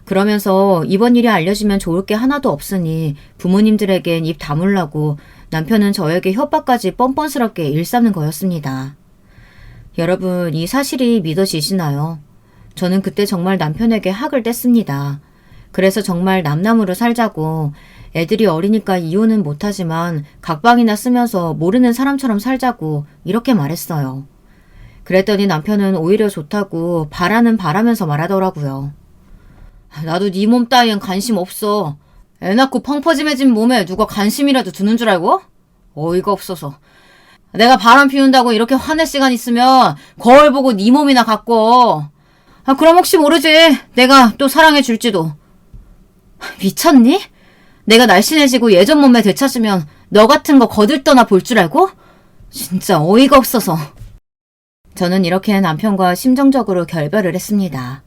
그러면서 이번 일이 알려지면 좋을 게 하나도 없으니 부모님들에겐 입 다물라고 남편은 저에게 협박까지 뻔뻔스럽게 일삼는 거였습니다. 여러분, 이 사실이 믿어지시나요? 저는 그때 정말 남편에게 학을 뗐습니다. 그래서 정말 남남으로 살자고, 애들이 어리니까 이혼은 못하지만 각방이나 쓰면서 모르는 사람처럼 살자고 이렇게 말했어요. 그랬더니 남편은 오히려 좋다고 바라는 바라면서 말하더라고요. 나도 네 몸 따위엔 관심 없어. 애 낳고 펑퍼짐해진 몸에 누가 관심이라도 두는 줄 알고? 어이가 없어서. 내가 바람 피운다고 이렇게 화낼 시간 있으면 거울 보고 네 몸이나 갖고. 그럼 혹시 모르지. 내가 또 사랑해 줄지도. 미쳤니? 내가 날씬해지고 예전 몸매 되찾으면 너 같은 거 거들떠나 볼 줄 알고? 진짜 어이가 없어서. 저는 이렇게 남편과 심정적으로 결별을 했습니다.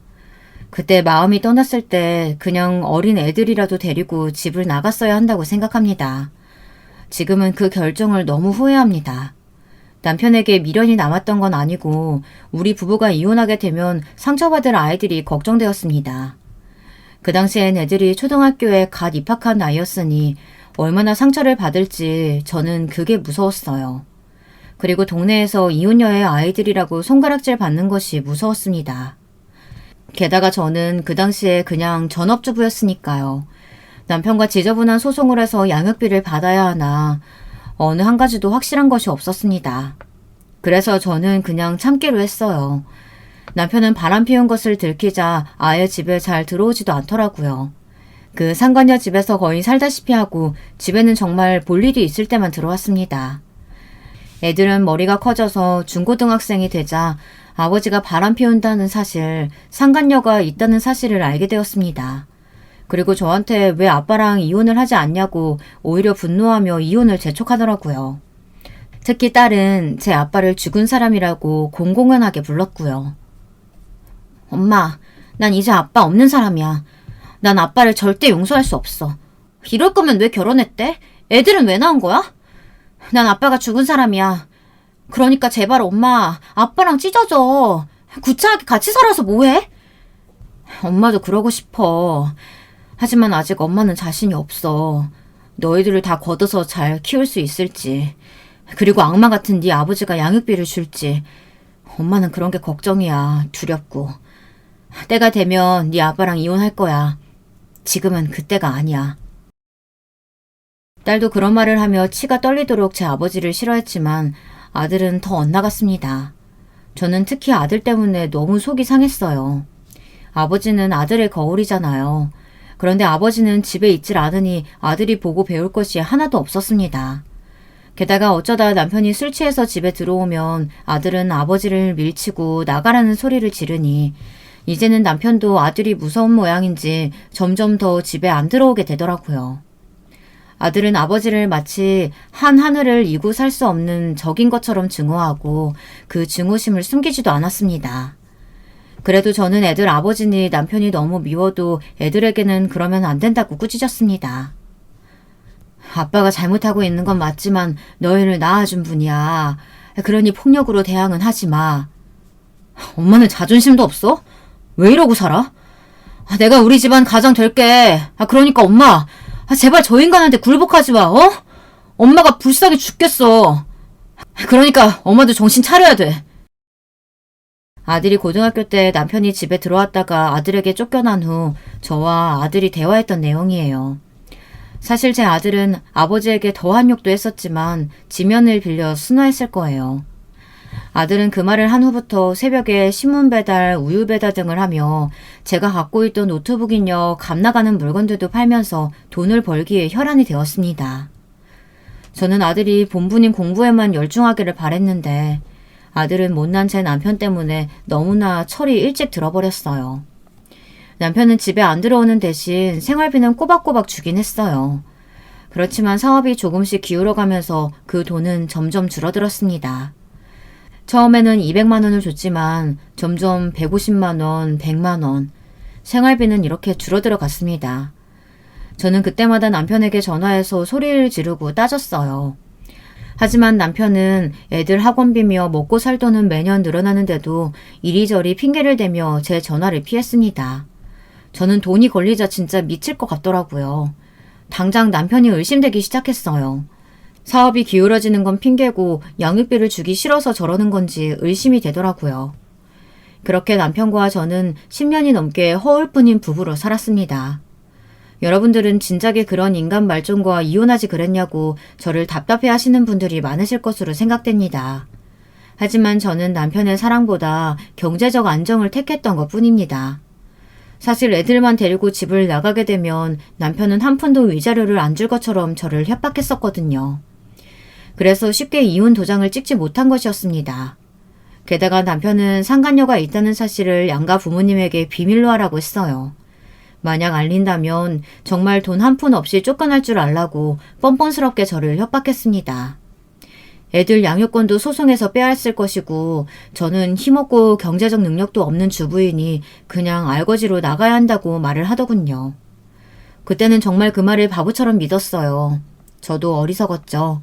그때 마음이 떠났을 때 그냥 어린 애들이라도 데리고 집을 나갔어야 한다고 생각합니다. 지금은 그 결정을 너무 후회합니다. 남편에게 미련이 남았던 건 아니고 우리 부부가 이혼하게 되면 상처받을 아이들이 걱정되었습니다. 그 당시엔 애들이 초등학교에 갓 입학한 나이였으니 얼마나 상처를 받을지 저는 그게 무서웠어요. 그리고 동네에서 이혼녀의 아이들이라고 손가락질 받는 것이 무서웠습니다. 게다가 저는 그 당시에 그냥 전업주부였으니까요. 남편과 지저분한 소송을 해서 양육비를 받아야 하나 어느 한 가지도 확실한 것이 없었습니다. 그래서 저는 그냥 참기로 했어요. 남편은 바람 피운 것을 들키자 아예 집에 잘 들어오지도 않더라고요. 그 상간녀 집에서 거의 살다시피 하고 집에는 정말 볼 일이 있을 때만 들어왔습니다. 애들은 머리가 커져서 중고등학생이 되자 아버지가 바람 피운다는 사실, 상간녀가 있다는 사실을 알게 되었습니다. 그리고 저한테 왜 아빠랑 이혼을 하지 않냐고 오히려 분노하며 이혼을 재촉하더라고요. 특히 딸은 제 아빠를 죽은 사람이라고 공공연하게 불렀고요. 엄마, 난 이제 아빠 없는 사람이야. 난 아빠를 절대 용서할 수 없어. 이럴 거면 왜 결혼했대? 애들은 왜 낳은 거야? 난 아빠가 죽은 사람이야. 그러니까 제발 엄마, 아빠랑 찢어져. 구차하게 같이 살아서 뭐해? 엄마도 그러고 싶어. 하지만 아직 엄마는 자신이 없어. 너희들을 다 걷어서 잘 키울 수 있을지. 그리고 악마 같은 네 아버지가 양육비를 줄지. 엄마는 그런 게 걱정이야. 두렵고. 때가 되면 네 아빠랑 이혼할 거야. 지금은 그때가 아니야. 딸도 그런 말을 하며 치가 떨리도록 제 아버지를 싫어했지만 아들은 더 엇나갔습니다. 저는 특히 아들 때문에 너무 속이 상했어요. 아버지는 아들의 거울이잖아요. 그런데 아버지는 집에 있질 않으니 아들이 보고 배울 것이 하나도 없었습니다. 게다가 어쩌다 남편이 술 취해서 집에 들어오면 아들은 아버지를 밀치고 나가라는 소리를 지르니 이제는 남편도 아들이 무서운 모양인지 점점 더 집에 안 들어오게 되더라고요. 아들은 아버지를 마치 한 하늘을 이고 살 수 없는 적인 것처럼 증오하고 그 증오심을 숨기지도 않았습니다. 그래도 저는 애들 아버지니 남편이 너무 미워도 애들에게는 그러면 안 된다고 꾸짖었습니다. 아빠가 잘못하고 있는 건 맞지만 너희를 낳아준 분이야. 그러니 폭력으로 대항은 하지 마. 엄마는 자존심도 없어? 왜 이러고 살아? 내가 우리 집안 가장 될게. 그러니까 엄마, 제발 저 인간한테 굴복하지 마, 어? 엄마가 불쌍해 죽겠어. 그러니까 엄마도 정신 차려야 돼. 아들이 고등학교 때 남편이 집에 들어왔다가 아들에게 쫓겨난 후 저와 아들이 대화했던 내용이에요. 사실 제 아들은 아버지에게 더한 욕도 했었지만 지면을 빌려 순화했을 거예요. 아들은 그 말을 한 후부터 새벽에 신문 배달, 우유 배달 등을 하며 제가 갖고 있던 노트북이며 값 나가는 물건들도 팔면서 돈을 벌기에 혈안이 되었습니다. 저는 아들이 본분인 공부에만 열중하기를 바랬는데 아들은 못난 제 남편 때문에 너무나 철이 일찍 들어버렸어요. 남편은 집에 안 들어오는 대신 생활비는 꼬박꼬박 주긴 했어요. 그렇지만 사업이 조금씩 기울어가면서 그 돈은 점점 줄어들었습니다. 처음에는 200만 원을 줬지만 점점 150만 원, 100만 원, 생활비는 이렇게 줄어들어 갔습니다. 저는 그때마다 남편에게 전화해서 소리를 지르고 따졌어요. 하지만 남편은 애들 학원비며 먹고 살 돈은 매년 늘어나는데도 이리저리 핑계를 대며 제 전화를 피했습니다. 저는 돈이 걸리자 진짜 미칠 것 같더라고요. 당장 남편이 의심되기 시작했어요. 사업이 기울어지는 건 핑계고 양육비를 주기 싫어서 저러는 건지 의심이 되더라고요. 그렇게 남편과 저는 10년이 넘게 허울뿐인 부부로 살았습니다. 여러분들은 진작에 그런 인간 말종과 이혼하지 그랬냐고 저를 답답해 하시는 분들이 많으실 것으로 생각됩니다. 하지만 저는 남편의 사랑보다 경제적 안정을 택했던 것 뿐입니다. 사실 애들만 데리고 집을 나가게 되면 남편은 한 푼도 위자료를 안 줄 것처럼 저를 협박했었거든요. 그래서 쉽게 이혼 도장을 찍지 못한 것이었습니다. 게다가 남편은 상간녀가 있다는 사실을 양가 부모님에게 비밀로 하라고 했어요. 만약 알린다면 정말 돈 한 푼 없이 쫓겨날 줄 알라고 뻔뻔스럽게 저를 협박했습니다. 애들 양육권도 소송해서 빼앗을 것이고 저는 힘없고 경제적 능력도 없는 주부이니 그냥 알거지로 나가야 한다고 말을 하더군요. 그때는 정말 그 말을 바보처럼 믿었어요. 저도 어리석었죠.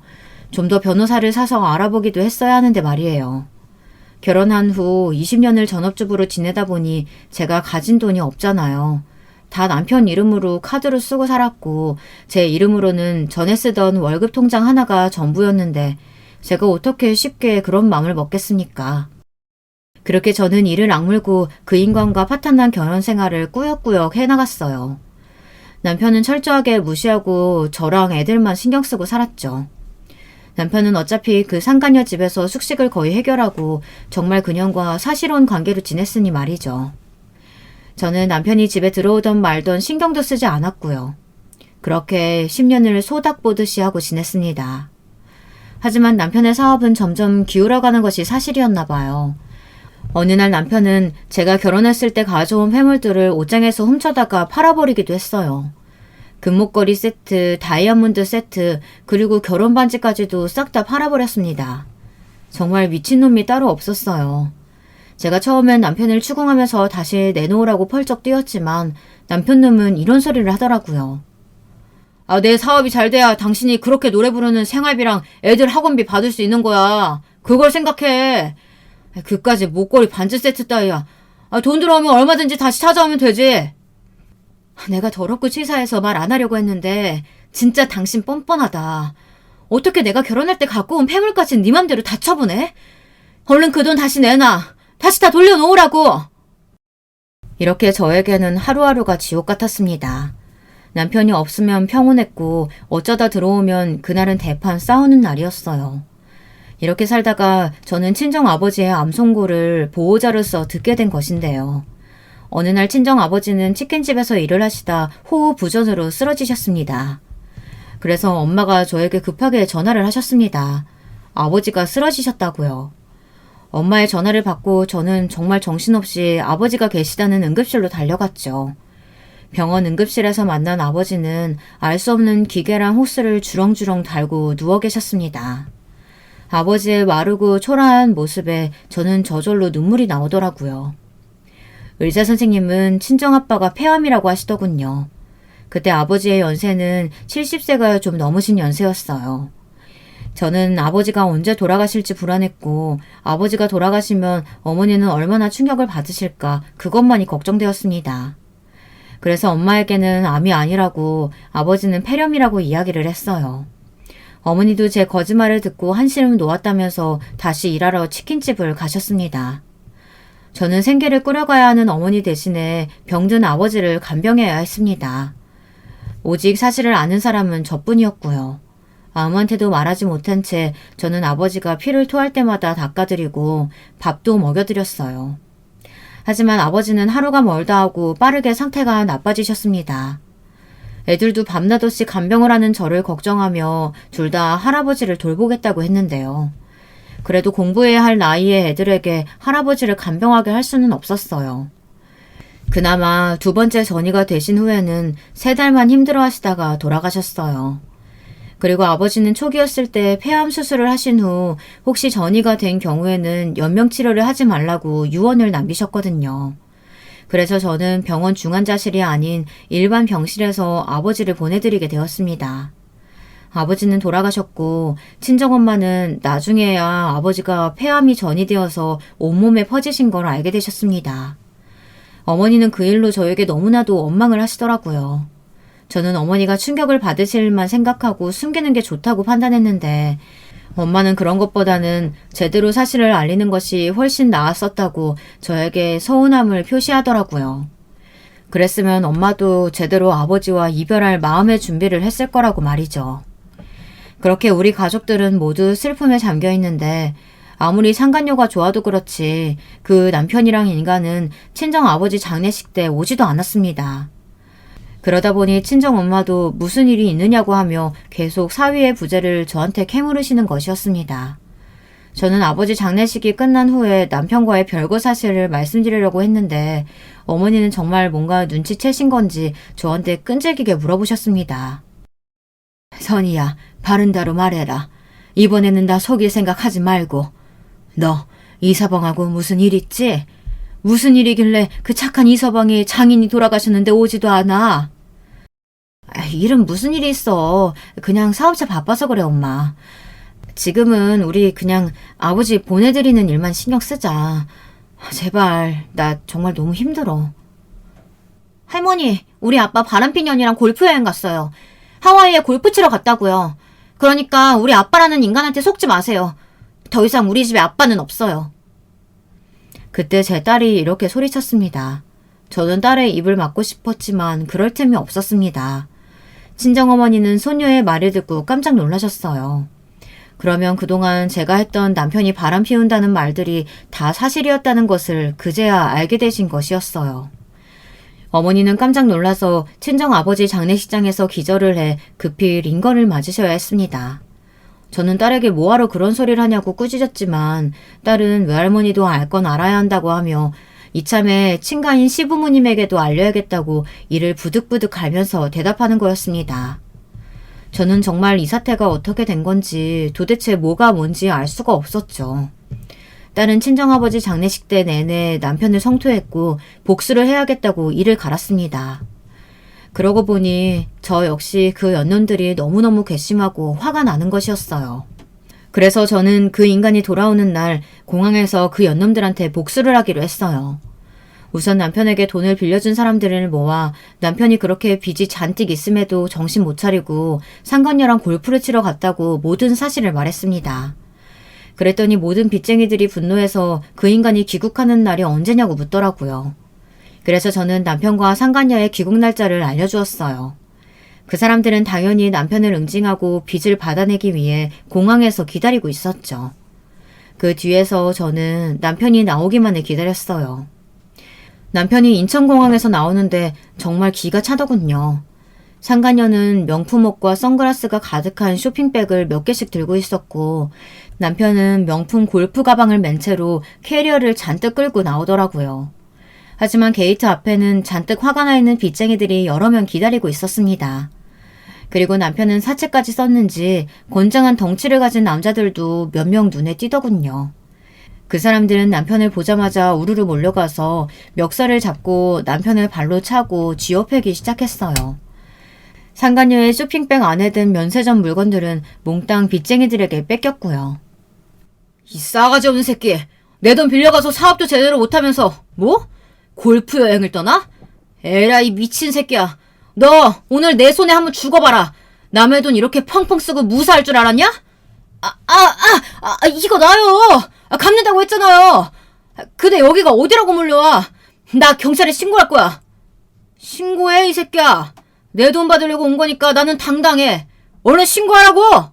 좀 더 변호사를 사서 알아보기도 했어야 하는데 말이에요. 결혼한 후 20년을 전업주부로 지내다 보니 제가 가진 돈이 없잖아요. 다 남편 이름으로 카드로 쓰고 살았고 제 이름으로는 전에 쓰던 월급 통장 하나가 전부였는데 제가 어떻게 쉽게 그런 마음을 먹겠습니까? 그렇게 저는 이를 악물고 그 인간과 파탄난 결혼 생활을 꾸역꾸역 해나갔어요. 남편은 철저하게 무시하고 저랑 애들만 신경 쓰고 살았죠. 남편은 어차피 그 상간녀 집에서 숙식을 거의 해결하고 정말 그녀와 사실혼 관계로 지냈으니 말이죠. 저는 남편이 집에 들어오던 말던 신경도 쓰지 않았고요. 그렇게 10년을 소닥 보듯이 하고 지냈습니다. 하지만 남편의 사업은 점점 기울어가는 것이 사실이었나 봐요. 어느 날 남편은 제가 결혼했을 때 가져온 회물들을 옷장에서 훔쳐다가 팔아버리기도 했어요. 금목걸이 세트, 다이아몬드 세트, 그리고 결혼 반지까지도 싹 다 팔아버렸습니다. 정말 미친놈이 따로 없었어요. 제가 처음엔 남편을 추궁하면서 다시 내놓으라고 펄쩍 뛰었지만 남편놈은 이런 소리를 하더라고요. 내 사업이 잘 돼야 당신이 그렇게 노래 부르는 생활비랑 애들 학원비 받을 수 있는 거야. 그걸 생각해. 그까지 목걸이 반지 세트 따위야. 돈 들어오면 얼마든지 다시 찾아오면 되지. 내가 더럽고 치사해서 말 안 하려고 했는데 진짜 당신 뻔뻔하다. 어떻게 내가 결혼할 때 갖고 온 폐물까지 네 맘대로 다 처분해? 얼른 그 돈 다시 내놔. 다시 다 돌려놓으라고. 이렇게 저에게는 하루하루가 지옥 같았습니다. 남편이 없으면 평온했고 어쩌다 들어오면 그날은 대판 싸우는 날이었어요. 이렇게 살다가 저는 친정아버지의 암 선고를 보호자로서 듣게 된 것인데요. 어느 날 친정아버지는 치킨집에서 일을 하시다 호흡부전으로 쓰러지셨습니다. 그래서 엄마가 저에게 급하게 전화를 하셨습니다. 아버지가 쓰러지셨다고요. 엄마의 전화를 받고 저는 정말 정신없이 아버지가 계시다는 응급실로 달려갔죠. 병원 응급실에서 만난 아버지는 알 수 없는 기계랑 호스를 주렁주렁 달고 누워 계셨습니다. 아버지의 마르고 초라한 모습에 저는 저절로 눈물이 나오더라고요. 의사 선생님은 친정아빠가 폐암이라고 하시더군요. 그때 아버지의 연세는 70세가 좀 넘으신 연세였어요. 저는 아버지가 언제 돌아가실지 불안했고 아버지가 돌아가시면 어머니는 얼마나 충격을 받으실까 그것만이 걱정되었습니다. 그래서 엄마에게는 암이 아니라고 아버지는 폐렴이라고 이야기를 했어요. 어머니도 제 거짓말을 듣고 한시름 놓았다면서 다시 일하러 치킨집을 가셨습니다. 저는 생계를 꾸려가야 하는 어머니 대신에 병든 아버지를 간병해야 했습니다. 오직 사실을 아는 사람은 저뿐이었고요. 아무한테도 말하지 못한 채 저는 아버지가 피를 토할 때마다 닦아드리고 밥도 먹여드렸어요. 하지만 아버지는 하루가 멀다 하고 빠르게 상태가 나빠지셨습니다. 애들도 밤낮없이 간병을 하는 저를 걱정하며 둘 다 할아버지를 돌보겠다고 했는데요. 그래도 공부해야 할 나이의 애들에게 할아버지를 간병하게 할 수는 없었어요. 그나마 두 번째 전이가 되신 후에는 3달만 힘들어하시다가 돌아가셨어요. 그리고 아버지는 초기였을 때 폐암 수술을 하신 후 혹시 전이가 된 경우에는 연명치료를 하지 말라고 유언을 남기셨거든요. 그래서 저는 병원 중환자실이 아닌 일반 병실에서 아버지를 보내드리게 되었습니다. 아버지는 돌아가셨고 친정엄마는 나중에야 아버지가 폐암이 전이되어서 온몸에 퍼지신 걸 알게 되셨습니다. 어머니는 그 일로 저에게 너무나도 원망을 하시더라고요. 저는 어머니가 충격을 받으실 일만 생각하고 숨기는 게 좋다고 판단했는데 엄마는 그런 것보다는 제대로 사실을 알리는 것이 훨씬 나았었다고 저에게 서운함을 표시하더라고요. 그랬으면 엄마도 제대로 아버지와 이별할 마음의 준비를 했을 거라고 말이죠. 그렇게 우리 가족들은 모두 슬픔에 잠겨 있는데 아무리 상간녀가 좋아도 그렇지 그 남편이랑 인간은 친정아버지 장례식 때 오지도 않았습니다. 그러다 보니 친정엄마도 무슨 일이 있느냐고 하며 계속 사위의 부재를 저한테 캐물으시는 것이었습니다. 저는 아버지 장례식이 끝난 후에 남편과의 별거 사실을 말씀드리려고 했는데 어머니는 정말 뭔가 눈치채신 건지 저한테 끈질기게 물어보셨습니다. 선이야, 바른다로 말해라. 이번에는 나 속일 생각하지 말고. 너 이서방하고 무슨 일 있지? 무슨 일이길래 그 착한 이서방이 장인이 돌아가셨는데 오지도 않아? 일은 무슨 일이 있어. 그냥 사업체 바빠서 그래, 엄마. 지금은 우리 그냥 아버지 보내드리는 일만 신경 쓰자. 제발, 나 정말 너무 힘들어. 할머니, 우리 아빠 바람핀년이랑 골프 여행 갔어요. 하와이에 골프 치러 갔다고요. 그러니까 우리 아빠라는 인간한테 속지 마세요. 더 이상 우리 집에 아빠는 없어요. 그때 제 딸이 이렇게 소리쳤습니다. 저는 딸의 입을 막고 싶었지만 그럴 틈이 없었습니다. 친정어머니는 손녀의 말을 듣고 깜짝 놀라셨어요. 그러면 그동안 제가 했던 남편이 바람 피운다는 말들이 다 사실이었다는 것을 그제야 알게 되신 것이었어요. 어머니는 깜짝 놀라서 친정아버지 장례식장에서 기절을 해 급히 링건을 맞으셔야 했습니다. 저는 딸에게 뭐하러 그런 소리를 하냐고 꾸짖었지만 딸은 외할머니도 알 건 알아야 한다고 하며 이참에 친가인 시부모님에게도 알려야겠다고 이를 부득부득 갈면서 대답하는 거였습니다. 저는 정말 이 사태가 어떻게 된 건지 도대체 뭐가 뭔지 알 수가 없었죠. 딸은 친정아버지 장례식 때 내내 남편을 성토했고 복수를 해야겠다고 이를 갈았습니다. 그러고 보니 저 역시 그 연놈들이 너무너무 괘씸하고 화가 나는 것이었어요. 그래서 저는 그 인간이 돌아오는 날 공항에서 그 연놈들한테 복수를 하기로 했어요. 우선 남편에게 돈을 빌려준 사람들을 모아 남편이 그렇게 빚이 잔뜩 있음에도 정신 못 차리고 상간녀랑 골프를 치러 갔다고 모든 사실을 말했습니다. 그랬더니 모든 빚쟁이들이 분노해서 그 인간이 귀국하는 날이 언제냐고 묻더라고요. 그래서 저는 남편과 상간녀의 귀국 날짜를 알려주었어요. 그 사람들은 당연히 남편을 응징하고 빚을 받아내기 위해 공항에서 기다리고 있었죠. 그 뒤에서 저는 남편이 나오기만을 기다렸어요. 남편이 인천공항에서 나오는데 정말 기가 차더군요. 상간녀는 명품 옷과 선글라스가 가득한 쇼핑백을 몇 개씩 들고 있었고 남편은 명품 골프 가방을 맨 채로 캐리어를 잔뜩 끌고 나오더라고요. 하지만 게이트 앞에는 잔뜩 화가 나 있는 빚쟁이들이 여러 명 기다리고 있었습니다. 그리고 남편은 사채까지 썼는지 건장한 덩치를 가진 남자들도 몇 명 눈에 띄더군요. 그 사람들은 남편을 보자마자 우르르 몰려가서 멱살을 잡고 남편을 발로 차고 쥐어패기 시작했어요. 상간녀의 쇼핑백 안에 든 면세점 물건들은 몽땅 빚쟁이들에게 뺏겼고요. 이 싸가지 없는 새끼! 내 돈 빌려가서 사업도 제대로 못하면서 뭐? 골프 여행을 떠나? 에라이 미친 새끼야. 너 오늘 내 손에 한번 죽어봐라. 남의 돈 이렇게 펑펑 쓰고 무사할 줄 알았냐? 이거 나요. 갚는다고 했잖아요. 근데 여기가 어디라고 몰려와. 나 경찰에 신고할 거야. 신고해 이 새끼야. 내 돈 받으려고 온 거니까 나는 당당해. 얼른 신고하라고.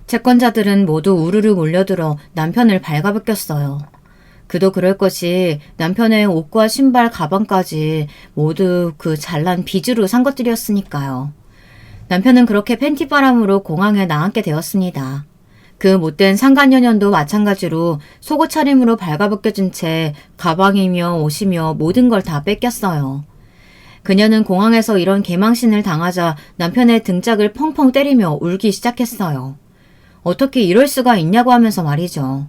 채권자들은 모두 우르르 몰려들어 남편을 발가벗겼어요. 그도 그럴 것이 남편의 옷과 신발, 가방까지 모두 그 잘난 빚으로 산 것들이었으니까요. 남편은 그렇게 팬티바람으로 공항에 나앉게 되었습니다. 그 못된 상간녀년도 마찬가지로 속옷 차림으로 발가벗겨진 채 가방이며 옷이며 모든 걸 다 뺏겼어요. 그녀는 공항에서 이런 개망신을 당하자 남편의 등짝을 펑펑 때리며 울기 시작했어요. 어떻게 이럴 수가 있냐고 하면서 말이죠.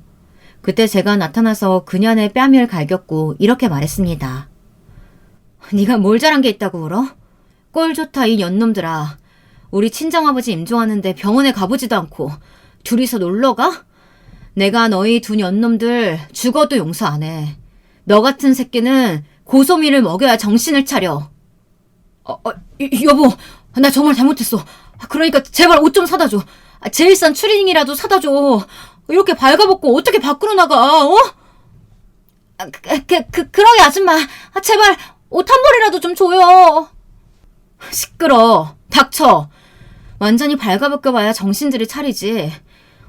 그때 제가 나타나서 그년의 뺨을 갈겼고 이렇게 말했습니다. 네가 뭘 잘한 게 있다고 울어? 꼴 좋다 이 년놈들아. 우리 친정아버지 임종하는데 병원에 가보지도 않고 둘이서 놀러가? 내가 너희 두 년놈들 죽어도 용서 안 해. 너 같은 새끼는 고소미를 먹여야 정신을 차려. 여보, 나 정말 잘못했어. 그러니까 제발 옷 좀 사다 줘. 제일 싼 추리닝이라도 사다 줘. 이렇게 발가벗고 어떻게 밖으로 나가, 어? 그러게 아줌마. 제발 옷 한 벌이라도 좀 줘요. 시끄러. 닥쳐. 완전히 발가벗겨봐야 정신들이 차리지.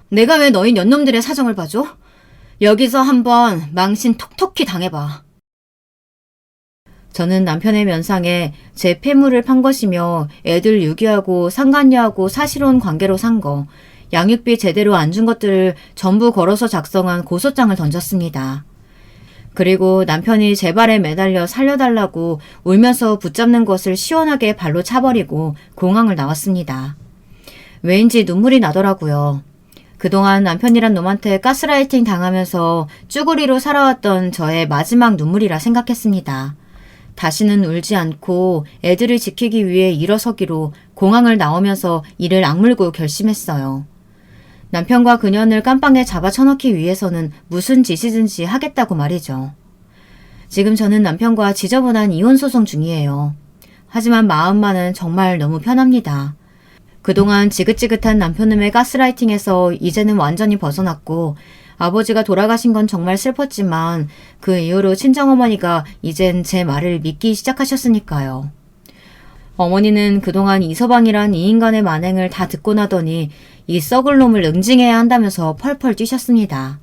내가 왜 너희 년놈들의 사정을 봐줘? 여기서 한번 망신 톡톡히 당해봐. 저는 남편의 면상에 제 폐물을 판 것이며 애들 유기하고 상간녀하고 사실혼 관계로 산 거, 양육비 제대로 안 준 것들을 전부 걸어서 작성한 고소장을 던졌습니다. 그리고 남편이 제 발에 매달려 살려달라고 울면서 붙잡는 것을 시원하게 발로 차버리고 공항을 나왔습니다. 왜인지 눈물이 나더라고요. 그동안 남편이란 놈한테 가스라이팅 당하면서 쭈구리로 살아왔던 저의 마지막 눈물이라 생각했습니다. 다시는 울지 않고 애들을 지키기 위해 일어서기로 공항을 나오면서 이를 악물고 결심했어요. 남편과 그년을 깜빵에 잡아쳐넣기 위해서는 무슨 짓이든지 하겠다고 말이죠. 지금 저는 남편과 지저분한 이혼소송 중이에요. 하지만 마음만은 정말 너무 편합니다. 그동안 지긋지긋한 남편놈의 가스라이팅에서 이제는 완전히 벗어났고 아버지가 돌아가신 건 정말 슬펐지만 그 이후로 친정어머니가 이젠 제 말을 믿기 시작하셨으니까요. 어머니는 그동안 이서방이란 이 인간의 만행을 다 듣고 나더니 이 썩을 놈을 응징해야 한다면서 펄펄 뛰셨습니다.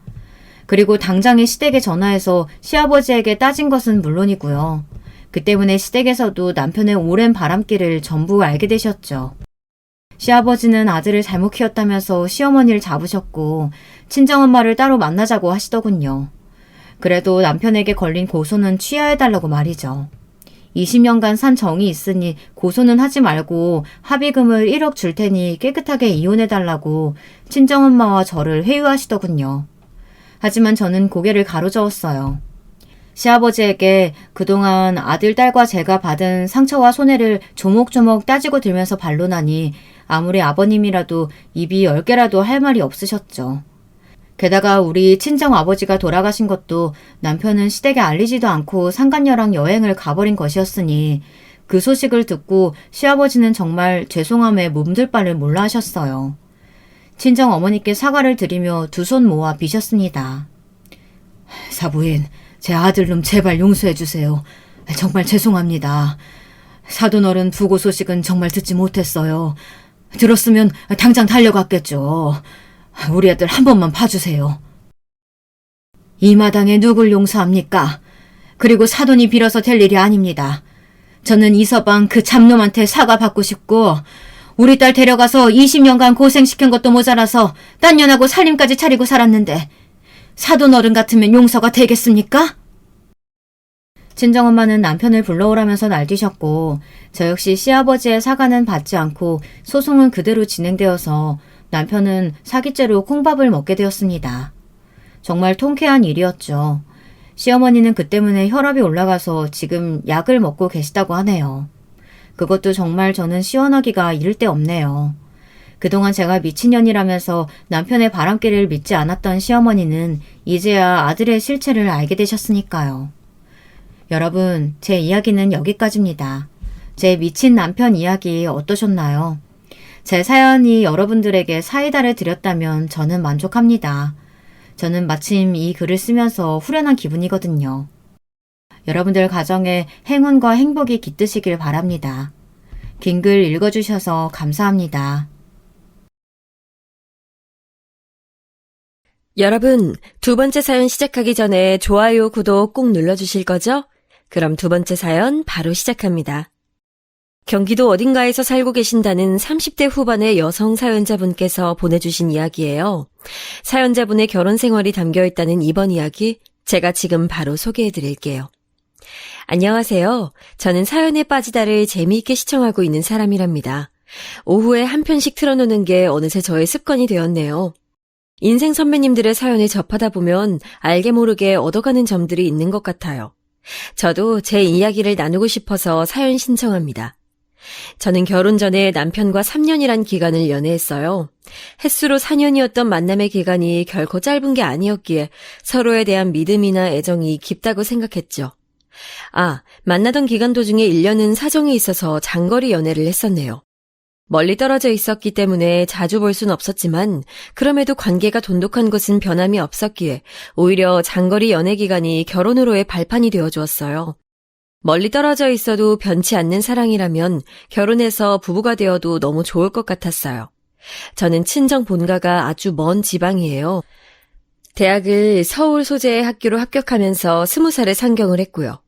그리고 당장에 시댁에 전화해서 시아버지에게 따진 것은 물론이고요. 그 때문에 시댁에서도 남편의 오랜 바람길을 전부 알게 되셨죠. 시아버지는 아들을 잘못 키웠다면서 시어머니를 잡으셨고 친정엄마를 따로 만나자고 하시더군요. 그래도 남편에게 걸린 고소는 취하해달라고 말이죠. 20년간 산 정이 있으니 고소는 하지 말고 합의금을 1억 줄 테니 깨끗하게 이혼해달라고 친정엄마와 저를 회유하시더군요. 하지만 저는 고개를 가로저었어요. 시아버지에게 그동안 아들, 딸과 제가 받은 상처와 손해를 조목조목 따지고 들면서 반론하니 아무리 아버님이라도 입이 10개라도 할 말이 없으셨죠. 게다가 우리 친정아버지가 돌아가신 것도 남편은 시댁에 알리지도 않고 상간녀랑 여행을 가버린 것이었으니 그 소식을 듣고 시아버지는 정말 죄송함에 몸둘 바를 몰라 하셨어요. 친정어머니께 사과를 드리며 두 손 모아 비셨습니다. 사부인, 제 아들놈 제발 용서해 주세요. 정말 죄송합니다. 사돈어른 부고 소식은 정말 듣지 못했어요. 들었으면 당장 달려갔겠죠. 우리 아들 한 번만 봐주세요. 이 마당에 누굴 용서합니까? 그리고 사돈이 빌어서 될 일이 아닙니다. 저는 이서방 그 잡놈한테 사과받고 싶고 우리 딸 데려가서 20년간 고생시킨 것도 모자라서 딴 년하고 살림까지 차리고 살았는데 사돈어른 같으면 용서가 되겠습니까? 친정엄마는 남편을 불러오라면서 날뛰셨고 저 역시 시아버지의 사과는 받지 않고 소송은 그대로 진행되어서 남편은 사기죄로 콩밥을 먹게 되었습니다. 정말 통쾌한 일이었죠. 시어머니는 그 때문에 혈압이 올라가서 지금 약을 먹고 계시다고 하네요. 그것도 정말 저는 시원하기가 이를 데 없네요. 그동안 제가 미친년이라면서 남편의 바람길을 믿지 않았던 시어머니는 이제야 아들의 실체를 알게 되셨으니까요. 여러분, 제 이야기는 여기까지입니다. 제 미친 남편 이야기 어떠셨나요? 제 사연이 여러분들에게 사이다를 드렸다면 저는 만족합니다. 저는 마침 이 글을 쓰면서 후련한 기분이거든요. 여러분들 가정에 행운과 행복이 깃드시길 바랍니다. 긴 글 읽어주셔서 감사합니다.
여러분, 두 번째 사연 시작하기 전에 좋아요, 구독 꼭 눌러주실 거죠? 그럼 두 번째 사연 바로 시작합니다. 경기도 어딘가에서 살고 계신다는 30대 후반의 여성 사연자분께서 보내주신 이야기예요. 사연자분의 결혼 생활이 담겨 있다는 이번 이야기, 제가 지금 바로 소개해드릴게요. 안녕하세요. 저는 사연에 빠지다를 재미있게 시청하고 있는 사람이랍니다. 오후에 한 편씩 틀어놓는 게 어느새 저의 습관이 되었네요. 인생 선배님들의 사연을 접하다 보면 알게 모르게 얻어가는 점들이 있는 것 같아요. 저도 제 이야기를 나누고 싶어서 사연 신청합니다. 저는 결혼 전에 남편과 3년이란 기간을 연애했어요. 햇수로 4년이었던 만남의 기간이 결코 짧은 게 아니었기에 서로에 대한 믿음이나 애정이 깊다고 생각했죠. 만나던 기간 도중에 1년은 사정이 있어서 장거리 연애를 했었네요. 멀리 떨어져 있었기 때문에 자주 볼 순 없었지만 그럼에도 관계가 돈독한 것은 변함이 없었기에 오히려 장거리 연애 기간이 결혼으로의 발판이 되어주었어요. 멀리 떨어져 있어도 변치 않는 사랑이라면 결혼해서 부부가 되어도 너무 좋을 것 같았어요. 저는 친정 본가가 아주 먼 지방이에요. 대학을 서울 소재의 학교로 합격하면서 20살에 상경을 했고요.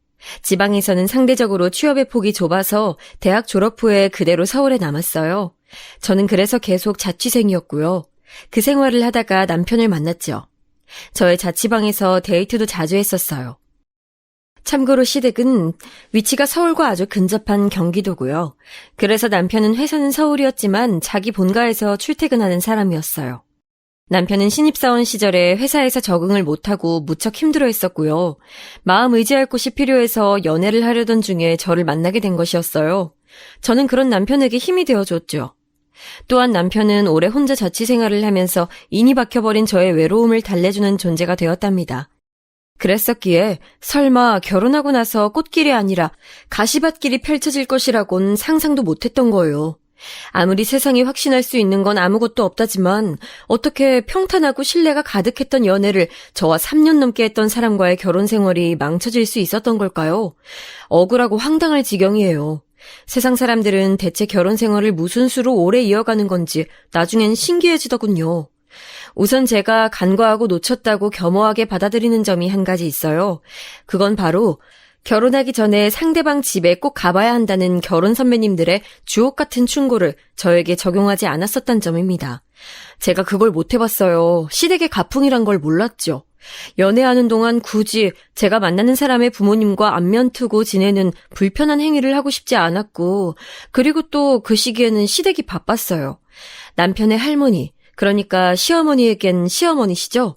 지방에서는 상대적으로 취업의 폭이 좁아서 대학 졸업 후에 그대로 서울에 남았어요. 저는 그래서 계속 자취생이었고요. 그 생활을 하다가 남편을 만났죠. 저의 자취방에서 데이트도 자주 했었어요. 참고로 시댁은 위치가 서울과 아주 근접한 경기도고요. 그래서 남편은 회사는 서울이었지만 자기 본가에서 출퇴근하는 사람이었어요. 남편은 신입사원 시절에 회사에서 적응을 못하고 무척 힘들어했었고요. 마음 의지할 곳이 필요해서 연애를 하려던 중에 저를 만나게 된 것이었어요. 저는 그런 남편에게 힘이 되어줬죠. 또한 남편은 오래 혼자 자취 생활을 하면서 인이 박혀버린 저의 외로움을 달래주는 존재가 되었답니다. 그랬었기에 설마 결혼하고 나서 꽃길이 아니라 가시밭길이 펼쳐질 것이라곤 상상도 못했던 거예요. 아무리 세상이 확신할 수 있는 건 아무것도 없다지만 어떻게 평탄하고 신뢰가 가득했던 연애를 저와 3년 넘게 했던 사람과의 결혼 생활이 망쳐질 수 있었던 걸까요? 억울하고 황당할 지경이에요. 세상 사람들은 대체 결혼 생활을 무슨 수로 오래 이어가는 건지 나중엔 신기해지더군요. 우선 제가 간과하고 놓쳤다고 겸허하게 받아들이는 점이 한 가지 있어요. 그건 바로 결혼하기 전에 상대방 집에 꼭 가봐야 한다는 결혼 선배님들의 주옥 같은 충고를 저에게 적용하지 않았었단 점입니다. 제가 그걸 못 해봤어요. 시댁의 가풍이란 걸 몰랐죠. 연애하는 동안 굳이 제가 만나는 사람의 부모님과 안면 트고 지내는 불편한 행위를 하고 싶지 않았고, 그리고 또 그 시기에는 시댁이 바빴어요. 남편의 할머니, 그러니까 시어머니에겐 시어머니시죠?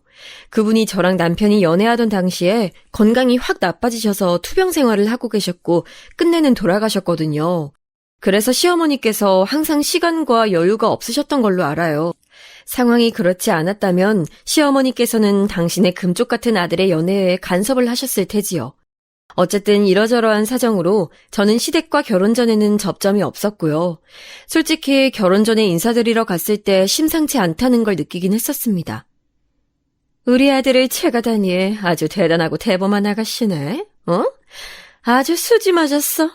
그분이 저랑 남편이 연애하던 당시에 건강이 확 나빠지셔서 투병 생활을 하고 계셨고 끝내는 돌아가셨거든요. 그래서 시어머니께서 항상 시간과 여유가 없으셨던 걸로 알아요. 상황이 그렇지 않았다면 시어머니께서는 당신의 금쪽 같은 아들의 연애에 간섭을 하셨을 테지요. 어쨌든 이러저러한 사정으로 저는 시댁과 결혼 전에는 접점이 없었고요. 솔직히 결혼 전에 인사드리러 갔을 때 심상치 않다는 걸 느끼긴 했었습니다. 우리 아들을 채가다니 아주 대단하고 대범한 아가씨네. 아주 수지 맞았어.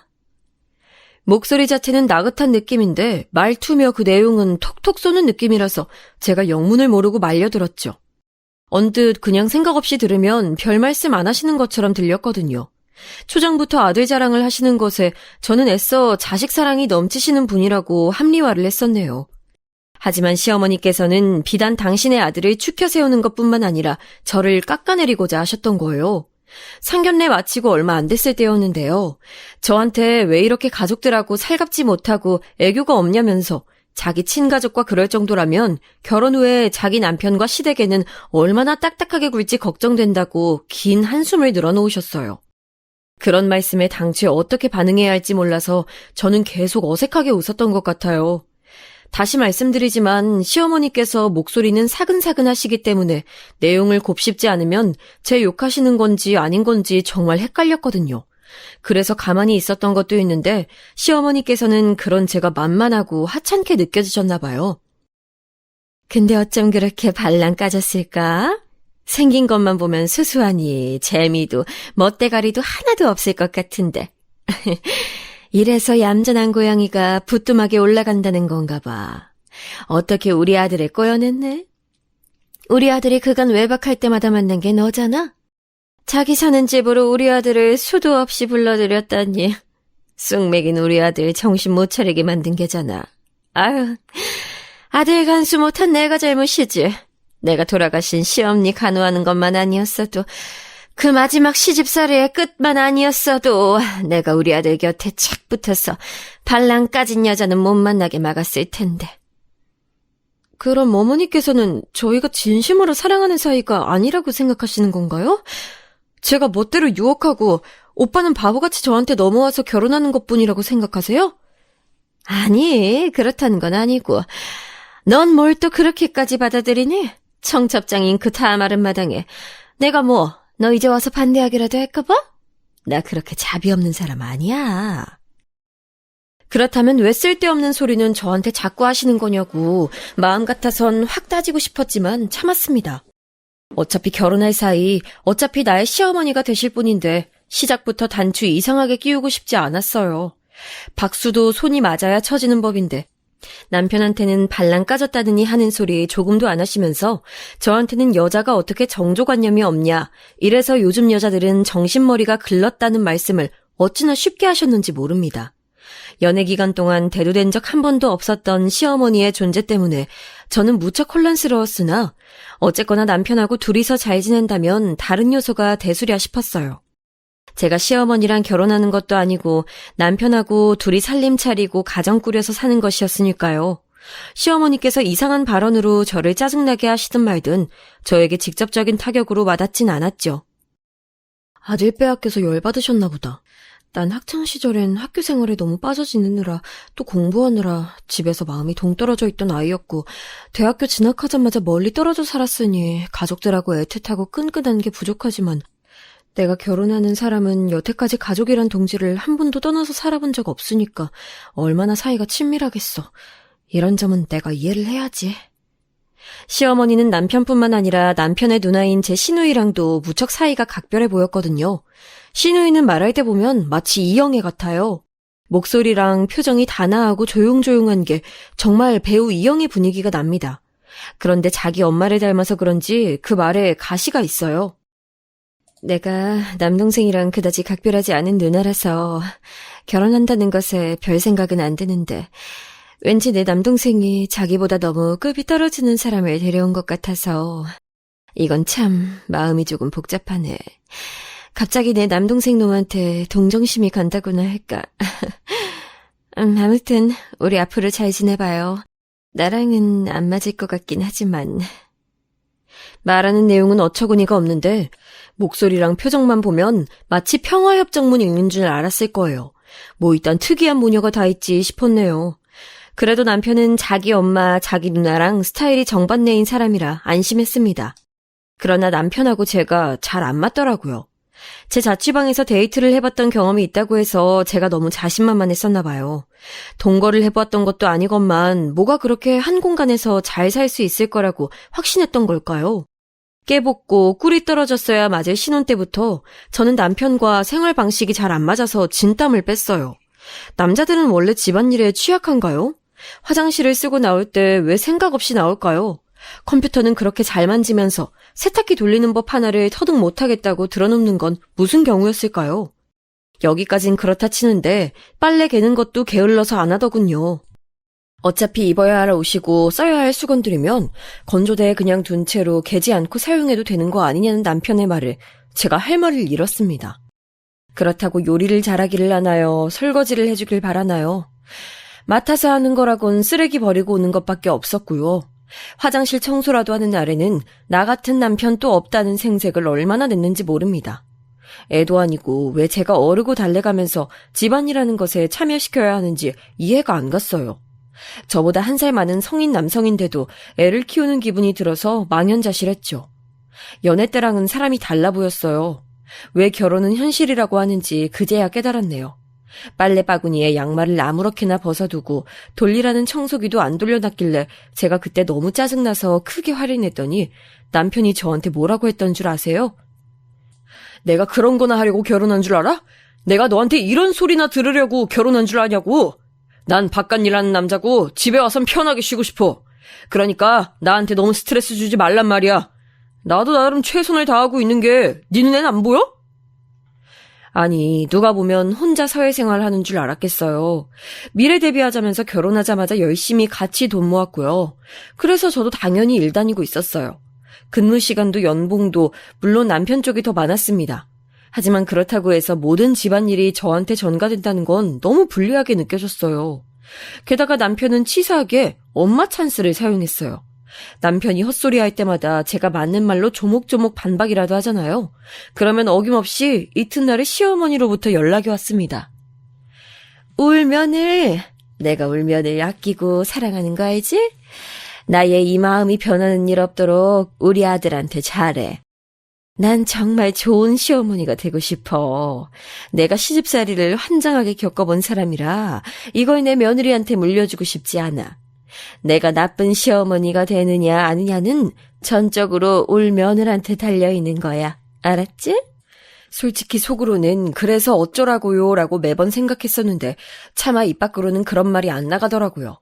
목소리 자체는 나긋한 느낌인데 말투며 그 내용은 톡톡 쏘는 느낌이라서 제가 영문을 모르고 말려들었죠. 언뜻 그냥 생각 없이 들으면 별 말씀 안 하시는 것처럼 들렸거든요. 초장부터 아들 자랑을 하시는 것에 저는 애써 자식 사랑이 넘치시는 분이라고 합리화를 했었네요. 하지만 시어머니께서는 비단 당신의 아들을 추켜 세우는 것뿐만 아니라 저를 깎아내리고자 하셨던 거예요. 상견례 마치고 얼마 안 됐을 때였는데요. 저한테 왜 이렇게 가족들하고 살갑지 못하고 애교가 없냐면서 자기 친가족과 그럴 정도라면 결혼 후에 자기 남편과 시댁에는 얼마나 딱딱하게 굴지 걱정된다고 긴 한숨을 늘어놓으셨어요. 그런 말씀에 당최 어떻게 반응해야 할지 몰라서 저는 계속 어색하게 웃었던 것 같아요. 다시 말씀드리지만 시어머니께서 목소리는 사근사근 하시기 때문에 내용을 곱씹지 않으면 제 욕하시는 건지 아닌 건지 정말 헷갈렸거든요. 그래서 가만히 있었던 것도 있는데 시어머니께서는 그런 제가 만만하고 하찮게 느껴지셨나 봐요. 근데 어쩜 그렇게 발랑 까졌을까? 생긴 것만 보면 수수하니 재미도 멋대가리도 하나도 없을 것 같은데. 이래서 얌전한 고양이가 부뚜막에 올라간다는 건가 봐. 어떻게 우리 아들을 꼬여냈네? 우리 아들이 그간 외박할 때마다 만난 게 너잖아? 자기 사는 집으로 우리 아들을 수도 없이 불러들였다니. 쑥 맥인 우리 아들 정신 못 차리게 만든 게잖아. 아유, 아들 간수 못한 내가 잘못이지. 내가 돌아가신 시엄니 간호하는 것만 아니었어도, 그 마지막 시집살이의 끝만 아니었어도 내가 우리 아들 곁에 착 붙어서 발랑 까진 여자는 못 만나게 막았을 텐데. 그럼 어머니께서는 저희가 진심으로 사랑하는 사이가 아니라고 생각하시는 건가요? 제가 멋대로 유혹하고 오빠는 바보같이 저한테 넘어와서 결혼하는 것뿐이라고 생각하세요? 아니, 그렇다는 건 아니고. 넌 뭘 또 그렇게까지 받아들이니? 청첩장인 그 다마른 마당에 내가 뭐 너 이제 와서 반대하기라도 할까봐? 나 그렇게 자비 없는 사람 아니야. 그렇다면 왜 쓸데없는 소리는 저한테 자꾸 하시는 거냐고 마음 같아선 확 따지고 싶었지만 참았습니다. 어차피 결혼할 사이, 어차피 나의 시어머니가 되실 분인데 시작부터 단추 이상하게 끼우고 싶지 않았어요. 박수도 손이 맞아야 쳐지는 법인데 남편한테는 발랑 까졌다느니 하는 소리 조금도 안 하시면서 저한테는 여자가 어떻게 정조관념이 없냐, 이래서 요즘 여자들은 정신머리가 글렀다는 말씀을 어찌나 쉽게 하셨는지 모릅니다. 연애 기간 동안 대두된 적 한 번도 없었던 시어머니의 존재 때문에 저는 무척 혼란스러웠으나 어쨌거나 남편하고 둘이서 잘 지낸다면 다른 요소가 대수랴 싶었어요. 제가 시어머니랑 결혼하는 것도 아니고 남편하고 둘이 살림 차리고 가정 꾸려서 사는 것이었으니까요. 시어머니께서 이상한 발언으로 저를 짜증나게 하시든 말든 저에게 직접적인 타격으로 와닿진 않았죠. 아들 빼앗겨서 열받으셨나 보다. 난 학창시절엔 학교 생활에 너무 빠져 지내느라 또 공부하느라 집에서 마음이 동떨어져 있던 아이였고 대학교 진학하자마자 멀리 떨어져 살았으니 가족들하고 애틋하고 끈끈한 게 부족하지만 내가 결혼하는 사람은 여태까지 가족이란 동지를 한 번도 떠나서 살아본 적 없으니까 얼마나 사이가 친밀하겠어. 이런 점은 내가 이해를 해야지. 시어머니는 남편뿐만 아니라 남편의 누나인 제 시누이랑도 무척 사이가 각별해 보였거든요. 시누이는 말할 때 보면 마치 이영애 같아요. 목소리랑 표정이 단아하고 조용조용한 게 정말 배우 이영애 분위기가 납니다. 그런데 자기 엄마를 닮아서 그런지 그 말에 가시가 있어요. 내가 남동생이랑 그다지 각별하지 않은 누나라서 결혼한다는 것에 별 생각은 안 드는데 왠지 내 남동생이 자기보다 너무 급이 떨어지는 사람을 데려온 것 같아서 이건 참 마음이 조금 복잡하네. 갑자기 내 남동생 놈한테 동정심이 간다고나 할까. 아무튼 우리 앞으로 잘 지내봐요. 나랑은 안 맞을 것 같긴 하지만. 말하는 내용은 어처구니가 없는데 목소리랑 표정만 보면 마치 평화협정문 읽는 줄 알았을 거예요. 뭐 일단 특이한 모녀가 다 있지 싶었네요. 그래도 남편은 자기 엄마, 자기 누나랑 스타일이 정반대인 사람이라 안심했습니다. 그러나 남편하고 제가 잘 안 맞더라고요. 제 자취방에서 데이트를 해봤던 경험이 있다고 해서 제가 너무 자신만만했었나 봐요. 동거를 해봤던 것도 아니건만 뭐가 그렇게 한 공간에서 잘 살 수 있을 거라고 확신했던 걸까요? 깨볶고 꿀이 떨어졌어야 맞을 신혼 때부터 저는 남편과 생활 방식이 잘 안 맞아서 진땀을 뺐어요. 남자들은 원래 집안일에 취약한가요? 화장실을 쓰고 나올 때 왜 생각 없이 나올까요? 컴퓨터는 그렇게 잘 만지면서 세탁기 돌리는 법 하나를 터득 못하겠다고 드러눕는 건 무슨 경우였을까요? 여기까진 그렇다 치는데 빨래 개는 것도 게을러서 안 하더군요. 어차피 입어야 할 옷이고 써야 할 수건들이면 건조대에 그냥 둔 채로 개지 않고 사용해도 되는 거 아니냐는 남편의 말을 제가 할 말을 잃었습니다. 그렇다고 요리를 잘하기를 하나요? 설거지를 해주길 바라나요? 맡아서 하는 거라곤 쓰레기 버리고 오는 것밖에 없었고요. 화장실 청소라도 하는 날에는 나 같은 남편 또 없다는 생색을 얼마나 냈는지 모릅니다. 애도 아니고 왜 제가 어르고 달래가면서 집안이라는 것에 참여시켜야 하는지 이해가 안 갔어요. 저보다 1살 많은 성인 남성인데도 애를 키우는 기분이 들어서 망연자실했죠. 연애 때랑은 사람이 달라 보였어요. 왜 결혼은 현실이라고 하는지 그제야 깨달았네요. 빨래 바구니에 양말을 아무렇게나 벗어두고 돌리라는 청소기도 안 돌려놨길래 제가 그때 너무 짜증나서 크게 화를 냈더니 남편이 저한테 뭐라고 했던 줄 아세요? 내가 그런 거나 하려고 결혼한 줄 알아? 내가 너한테 이런 소리나 들으려고 결혼한 줄 아냐고. 난 바깥 일하는 남자고 집에 와선 편하게 쉬고 싶어. 그러니까 나한테 너무 스트레스 주지 말란 말이야. 나도 나름 최선을 다하고 있는 게 네 눈엔 안 보여? 아니, 누가 보면 혼자 사회생활 하는 줄 알았겠어요. 미래 대비하자면서 결혼하자마자 열심히 같이 돈 모았고요. 그래서 저도 당연히 일 다니고 있었어요. 근무 시간도 연봉도 물론 남편 쪽이 더 많았습니다. 하지만 그렇다고 해서 모든 집안일이 저한테 전가된다는 건 너무 불리하게 느껴졌어요. 게다가 남편은 치사하게 엄마 찬스를 사용했어요. 남편이 헛소리 할 때마다 제가 맞는 말로 조목조목 반박이라도 하잖아요. 그러면 어김없이 이튿날에 시어머니로부터 연락이 왔습니다. 울면을, 내가 울면을 아끼고 사랑하는 거 알지? 나의 이 마음이 변하는 일 없도록 우리 아들한테 잘해. 난 정말 좋은 시어머니가 되고 싶어. 내가 시집살이를 환장하게 겪어본 사람이라 이걸 내 며느리한테 물려주고 싶지 않아. 내가 나쁜 시어머니가 되느냐 아느냐는 전적으로 울 며느리한테 달려있는 거야. 알았지? 솔직히 속으로는 그래서 어쩌라고요 라고 매번 생각했었는데 차마 입 밖으로는 그런 말이 안 나가더라고요.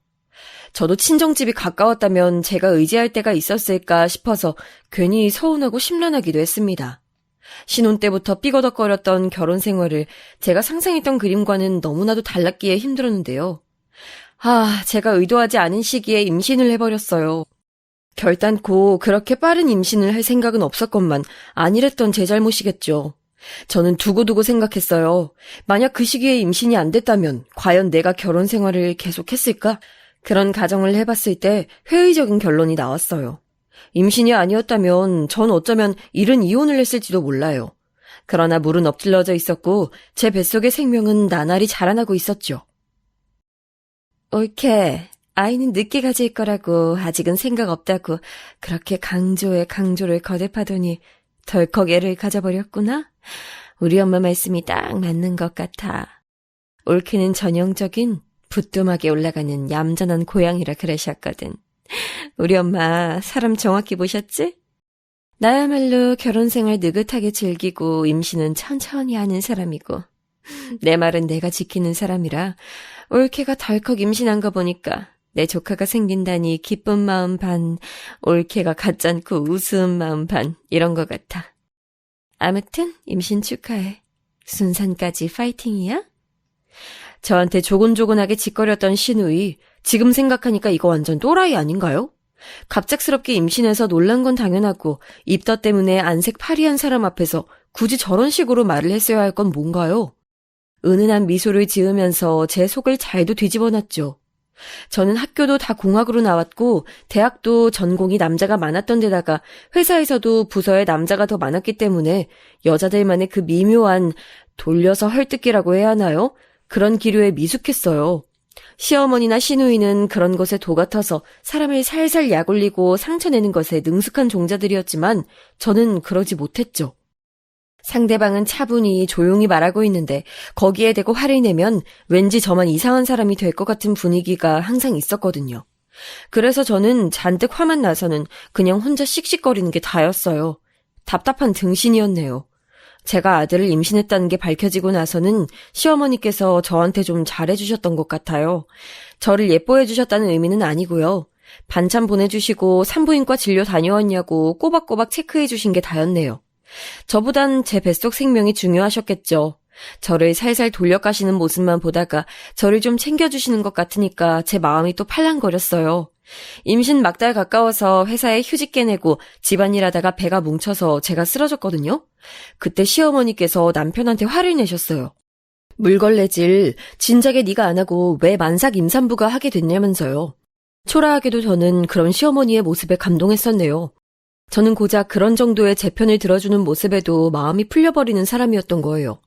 저도 친정집이 가까웠다면 제가 의지할 때가 있었을까 싶어서 괜히 서운하고 심란하기도 했습니다. 신혼 때부터 삐거덕거렸던 결혼 생활을 제가 상상했던 그림과는 너무나도 달랐기에 힘들었는데요. 제가 의도하지 않은 시기에 임신을 해버렸어요. 결단코 그렇게 빠른 임신을 할 생각은 없었건만 아니랬던 제 잘못이겠죠. 저는 두고두고 생각했어요. 만약 그 시기에 임신이 안 됐다면 과연 내가 결혼 생활을 계속했을까? 그런 가정을 해봤을 때 회의적인 결론이 나왔어요. 임신이 아니었다면 전 어쩌면 이른 이혼을 했을지도 몰라요. 그러나 물은 엎질러져 있었고 제 뱃속의 생명은 나날이 자라나고 있었죠. 옳게 아이는 늦게 가질 거라고 아직은 생각 없다고 그렇게 강조에 강조를 거듭하더니 덜컥 애를 가져버렸구나. 우리 엄마 말씀이 딱 맞는 것 같아. 옳게는 전형적인 부뚜막에 올라가는 얌전한 고양이라 그러셨거든. 우리 엄마 사람 정확히 보셨지? 나야말로 결혼생활 느긋하게 즐기고 임신은 천천히 하는 사람이고 내 말은 내가 지키는 사람이라 올케가 덜컥 임신한 거 보니까 내 조카가 생긴다니 기쁜 마음 반, 올케가 가짠고 우스운 마음 반 이런 것 같아. 아무튼 임신 축하해. 순산까지 파이팅이야? 저한테 조곤조곤하게 짓거렸던 시누이, 지금 생각하니까 이거 완전 또라이 아닌가요? 갑작스럽게 임신해서 놀란 건 당연하고 입덧 때문에 안색 파리한 사람 앞에서 굳이 저런 식으로 말을 했어야 할 건 뭔가요? 은은한 미소를 지으면서 제 속을 잘도 뒤집어놨죠. 저는 학교도 다 공학으로 나왔고 대학도 전공이 남자가 많았던 데다가 회사에서도 부서에 남자가 더 많았기 때문에 여자들만의 그 미묘한 돌려서 헐뜯기라고 해야 하나요? 그런 기류에 미숙했어요. 시어머니나 시누이는 그런 것에 도 같아서 사람을 살살 약올리고 상처내는 것에 능숙한 종자들이었지만 저는 그러지 못했죠. 상대방은 차분히 조용히 말하고 있는데 거기에 대고 화를 내면 왠지 저만 이상한 사람이 될 것 같은 분위기가 항상 있었거든요. 그래서 저는 잔뜩 화만 나서는 그냥 혼자 씩씩거리는 게 다였어요. 답답한 등신이었네요. 제가 아들을 임신했다는 게 밝혀지고 나서는 시어머니께서 저한테 좀 잘해주셨던 것 같아요. 저를 예뻐해주셨다는 의미는 아니고요. 반찬 보내주시고 산부인과 진료 다녀왔냐고 꼬박꼬박 체크해주신 게 다였네요. 저보단 제 뱃속 생명이 중요하셨겠죠. 저를 살살 돌려가시는 모습만 보다가 저를 좀 챙겨주시는 것 같으니까 제 마음이 또 팔랑거렸어요. 임신 막달 가까워서 회사에 휴직 깨내고 집안일 하다가 배가 뭉쳐서 제가 쓰러졌거든요. 그때 시어머니께서 남편한테 화를 내셨어요. 물걸레질 진작에 네가 안 하고 왜 만삭 임산부가 하게 됐냐면서요. 초라하게도 저는 그런 시어머니의 모습에 감동했었네요. 저는 고작 그런 정도의 제 편을 들어주는 모습에도 마음이 풀려버리는 사람이었던 거예요.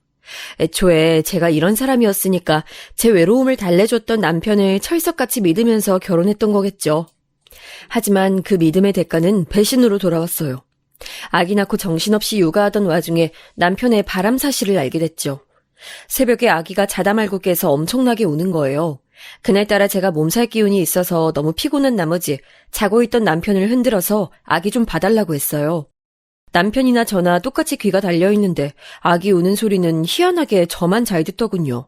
애초에 제가 이런 사람이었으니까 제 외로움을 달래줬던 남편을 철석같이 믿으면서 결혼했던 거겠죠. 하지만 그 믿음의 대가는 배신으로 돌아왔어요. 아기 낳고 정신없이 육아하던 와중에 남편의 바람 사실을 알게 됐죠. 새벽에 아기가 자다 말고 깨서 엄청나게 우는 거예요. 그날따라 제가 몸살 기운이 있어서 너무 피곤한 나머지 자고 있던 남편을 흔들어서 아기 좀 봐달라고 했어요. 남편이나 저나 똑같이 귀가 달려있는데 아기 우는 소리는 희한하게 저만 잘 듣더군요.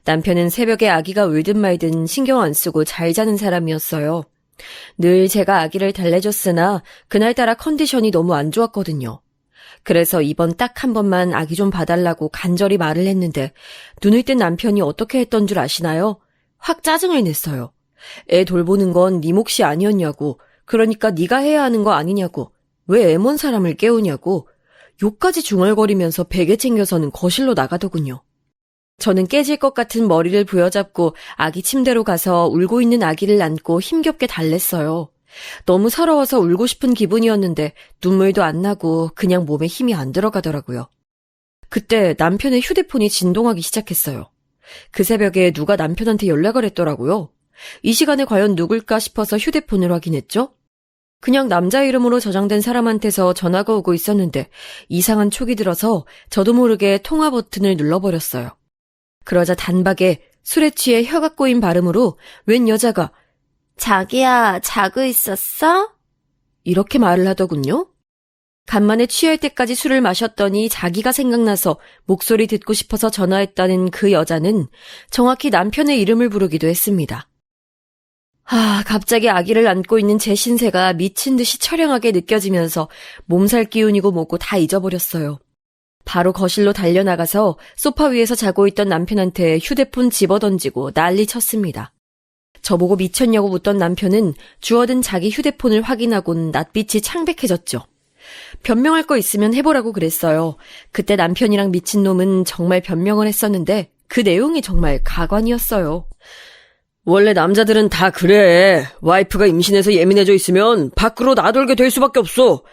남편은 새벽에 아기가 울든 말든 신경 안 쓰고 잘 자는 사람이었어요. 늘 제가 아기를 달래줬으나 그날따라 컨디션이 너무 안 좋았거든요. 그래서 이번 딱 한 번만 아기 좀 봐달라고 간절히 말을 했는데 눈을 뜬 남편이 어떻게 했던 줄 아시나요? 확 짜증을 냈어요. 애 돌보는 건 네 몫이 아니었냐고. 그러니까 네가 해야 하는 거 아니냐고. 왜 애먼 사람을 깨우냐고. 욕까지 중얼거리면서 베개 챙겨서는 거실로 나가더군요. 저는 깨질 것 같은 머리를 부여잡고 아기 침대로 가서 울고 있는 아기를 안고 힘겹게 달랬어요. 너무 서러워서 울고 싶은 기분이었는데 눈물도 안 나고 그냥 몸에 힘이 안 들어가더라고요. 그때 남편의 휴대폰이 진동하기 시작했어요. 그 새벽에 누가 남편한테 연락을 했더라고요. 이 시간에 과연 누굴까 싶어서 휴대폰을 확인했죠. 그냥 남자 이름으로 저장된 사람한테서 전화가 오고 있었는데 이상한 촉이 들어서 저도 모르게 통화 버튼을 눌러버렸어요. 그러자 단박에 술에 취해 혀가 꼬인 발음으로 웬 여자가 자기야, 자고 있었어? 이렇게 말을 하더군요. 간만에 취할 때까지 술을 마셨더니 자기가 생각나서 목소리 듣고 싶어서 전화했다는 그 여자는 정확히 남편의 이름을 부르기도 했습니다. 갑자기 아기를 안고 있는 제 신세가 미친 듯이 처량하게 느껴지면서 몸살 기운이고 뭐고 다 잊어버렸어요. 바로 거실로 달려나가서 소파 위에서 자고 있던 남편한테 휴대폰 집어던지고 난리 쳤습니다. 저보고 미쳤냐고 묻던 남편은 주워든 자기 휴대폰을 확인하곤 낯빛이 창백해졌죠. 변명할 거 있으면 해보라고 그랬어요. 그때 남편이랑 미친놈은 정말 변명을 했었는데 그 내용이 정말 가관이었어요. 원래 남자들은 다 그래. 와이프가 임신해서 예민해져 있으면 밖으로 나돌게 될 수밖에 없어.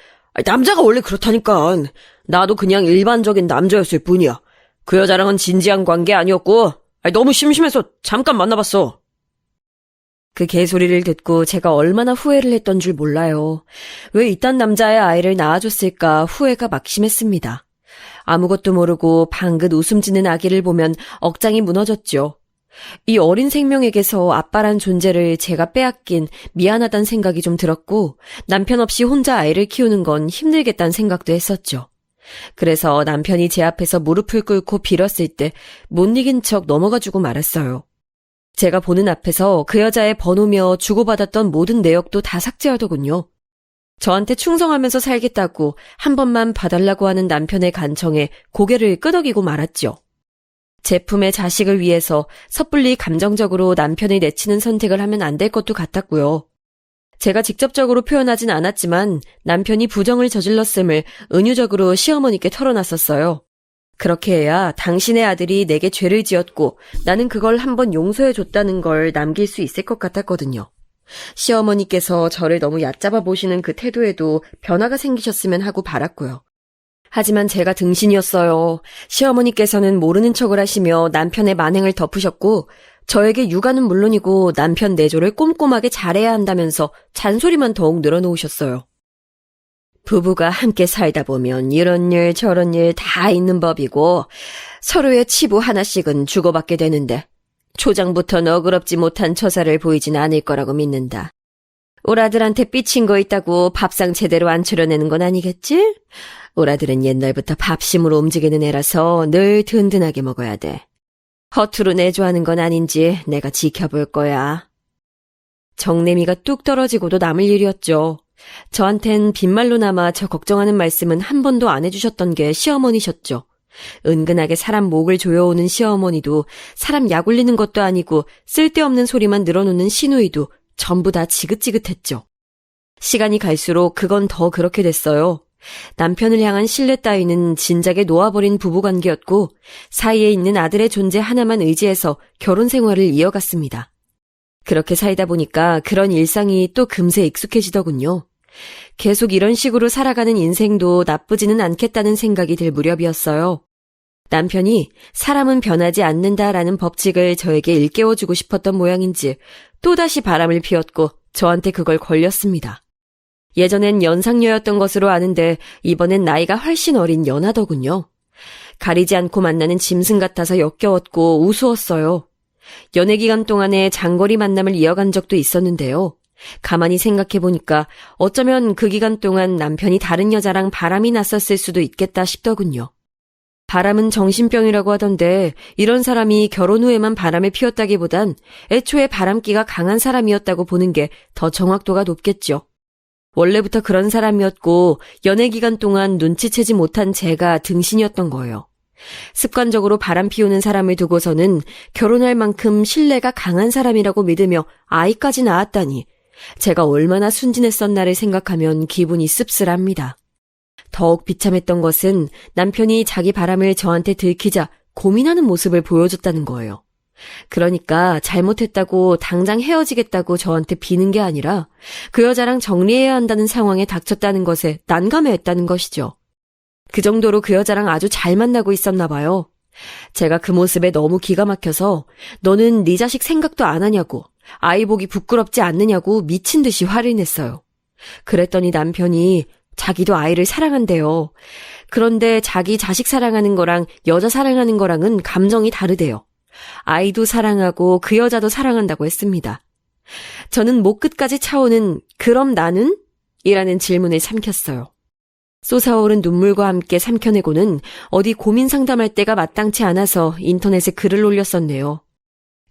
남자가 원래 그렇다니까. 나도 그냥 일반적인 남자였을 뿐이야. 그 여자랑은 진지한 관계 아니었고 너무 심심해서 잠깐 만나봤어. 그 개소리를 듣고 제가 얼마나 후회를 했던 줄 몰라요. 왜 이딴 남자의 아이를 낳아줬을까 후회가 막심했습니다. 아무것도 모르고 방긋 웃음 짓는 아기를 보면 억장이 무너졌죠. 이 어린 생명에게서 아빠란 존재를 제가 빼앗긴 미안하단 생각이 좀 들었고 남편 없이 혼자 아이를 키우는 건 힘들겠다는 생각도 했었죠. 그래서 남편이 제 앞에서 무릎을 꿇고 빌었을 때 못 이긴 척 넘어가주고 말았어요. 제가 보는 앞에서 그 여자의 번호며 주고받았던 모든 내역도 다 삭제하더군요. 저한테 충성하면서 살겠다고 한 번만 봐달라고 하는 남편의 간청에 고개를 끄덕이고 말았죠. 제품의 자식을 위해서 섣불리 감정적으로 남편을 내치는 선택을 하면 안 될 것도 같았고요. 제가 직접적으로 표현하진 않았지만 남편이 부정을 저질렀음을 은유적으로 시어머니께 털어놨었어요. 그렇게 해야 당신의 아들이 내게 죄를 지었고 나는 그걸 한번 용서해줬다는 걸 남길 수 있을 것 같았거든요. 시어머니께서 저를 너무 얕잡아 보시는 그 태도에도 변화가 생기셨으면 하고 바랐고요. 하지만 제가 등신이었어요. 시어머니께서는 모르는 척을 하시며 남편의 만행을 덮으셨고 저에게 육아는 물론이고 남편 내조를 꼼꼼하게 잘해야 한다면서 잔소리만 더욱 늘어놓으셨어요. 부부가 함께 살다 보면 이런 일 저런 일 다 있는 법이고 서로의 치부 하나씩은 주고받게 되는데 초장부터 너그럽지 못한 처사를 보이진 않을 거라고 믿는다. 오라들한테 삐친 거 있다고 밥상 제대로 안 차려내는 건 아니겠지? 오라들은 옛날부터 밥심으로 움직이는 애라서 늘 든든하게 먹어야 돼. 허투루 내조하는 건 아닌지 내가 지켜볼 거야. 정내미가 뚝 떨어지고도 남을 일이었죠. 저한텐 빈말로나마 저 걱정하는 말씀은 한 번도 안 해주셨던 게 시어머니셨죠. 은근하게 사람 목을 조여오는 시어머니도 사람 약 올리는 것도 아니고 쓸데없는 소리만 늘어놓는 시누이도 전부 다 지긋지긋했죠. 시간이 갈수록 그건 더 그렇게 됐어요. 남편을 향한 신뢰 따위는 진작에 놓아버린 부부관계였고 사이에 있는 아들의 존재 하나만 의지해서 결혼 생활을 이어갔습니다. 그렇게 살다 보니까 그런 일상이 또 금세 익숙해지더군요. 계속 이런 식으로 살아가는 인생도 나쁘지는 않겠다는 생각이 들 무렵이었어요. 남편이 사람은 변하지 않는다라는 법칙을 저에게 일깨워주고 싶었던 모양인지 또다시 바람을 피웠고 저한테 그걸 걸렸습니다. 예전엔 연상녀였던 것으로 아는데 이번엔 나이가 훨씬 어린 연하더군요. 가리지 않고 만나는 짐승 같아서 역겨웠고 우스웠어요. 연애 기간 동안에 장거리 만남을 이어간 적도 있었는데요. 가만히 생각해보니까 어쩌면 그 기간 동안 남편이 다른 여자랑 바람이 났었을 수도 있겠다 싶더군요. 바람은 정신병이라고 하던데 이런 사람이 결혼 후에만 바람을 피웠다기보단 애초에 바람기가 강한 사람이었다고 보는 게 더 정확도가 높겠죠. 원래부터 그런 사람이었고 연애 기간 동안 눈치채지 못한 제가 등신이었던 거예요. 습관적으로 바람 피우는 사람을 두고서는 결혼할 만큼 신뢰가 강한 사람이라고 믿으며 아이까지 낳았다니 제가 얼마나 순진했었나를 생각하면 기분이 씁쓸합니다. 더욱 비참했던 것은 남편이 자기 바람을 저한테 들키자 고민하는 모습을 보여줬다는 거예요. 그러니까 잘못했다고 당장 헤어지겠다고 저한테 비는 게 아니라 그 여자랑 정리해야 한다는 상황에 닥쳤다는 것에 난감해했다는 것이죠. 그 정도로 그 여자랑 아주 잘 만나고 있었나 봐요. 제가 그 모습에 너무 기가 막혀서 너는 네 자식 생각도 안 하냐고, 아이 보기 부끄럽지 않느냐고 미친 듯이 화를 냈어요. 그랬더니 남편이 자기도 아이를 사랑한대요. 그런데 자기 자식 사랑하는 거랑 여자 사랑하는 거랑은 감정이 다르대요. 아이도 사랑하고 그 여자도 사랑한다고 했습니다. 저는 목 끝까지 차오는 그럼 나는? 이라는 질문을 삼켰어요. 솟아오른 눈물과 함께 삼켜내고는 어디 고민 상담할 때가 마땅치 않아서 인터넷에 글을 올렸었네요.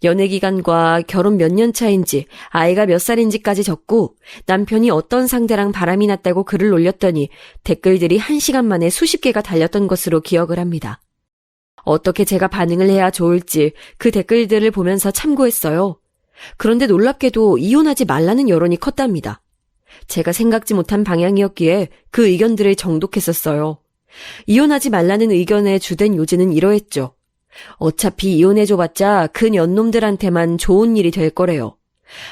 연애 기간과 결혼 몇 년 차인지 아이가 몇 살인지까지 적고 남편이 어떤 상대랑 바람이 났다고 글을 올렸더니 댓글들이 1시간 만에 수십 개가 달렸던 것으로 기억을 합니다. 어떻게 제가 반응을 해야 좋을지 그 댓글들을 보면서 참고했어요. 그런데 놀랍게도 이혼하지 말라는 여론이 컸답니다. 제가 생각지 못한 방향이었기에 그 의견들을 정독했었어요. 이혼하지 말라는 의견의 주된 요지는 이러했죠. 어차피 이혼해줘봤자 그 년놈들한테만 좋은 일이 될 거래요.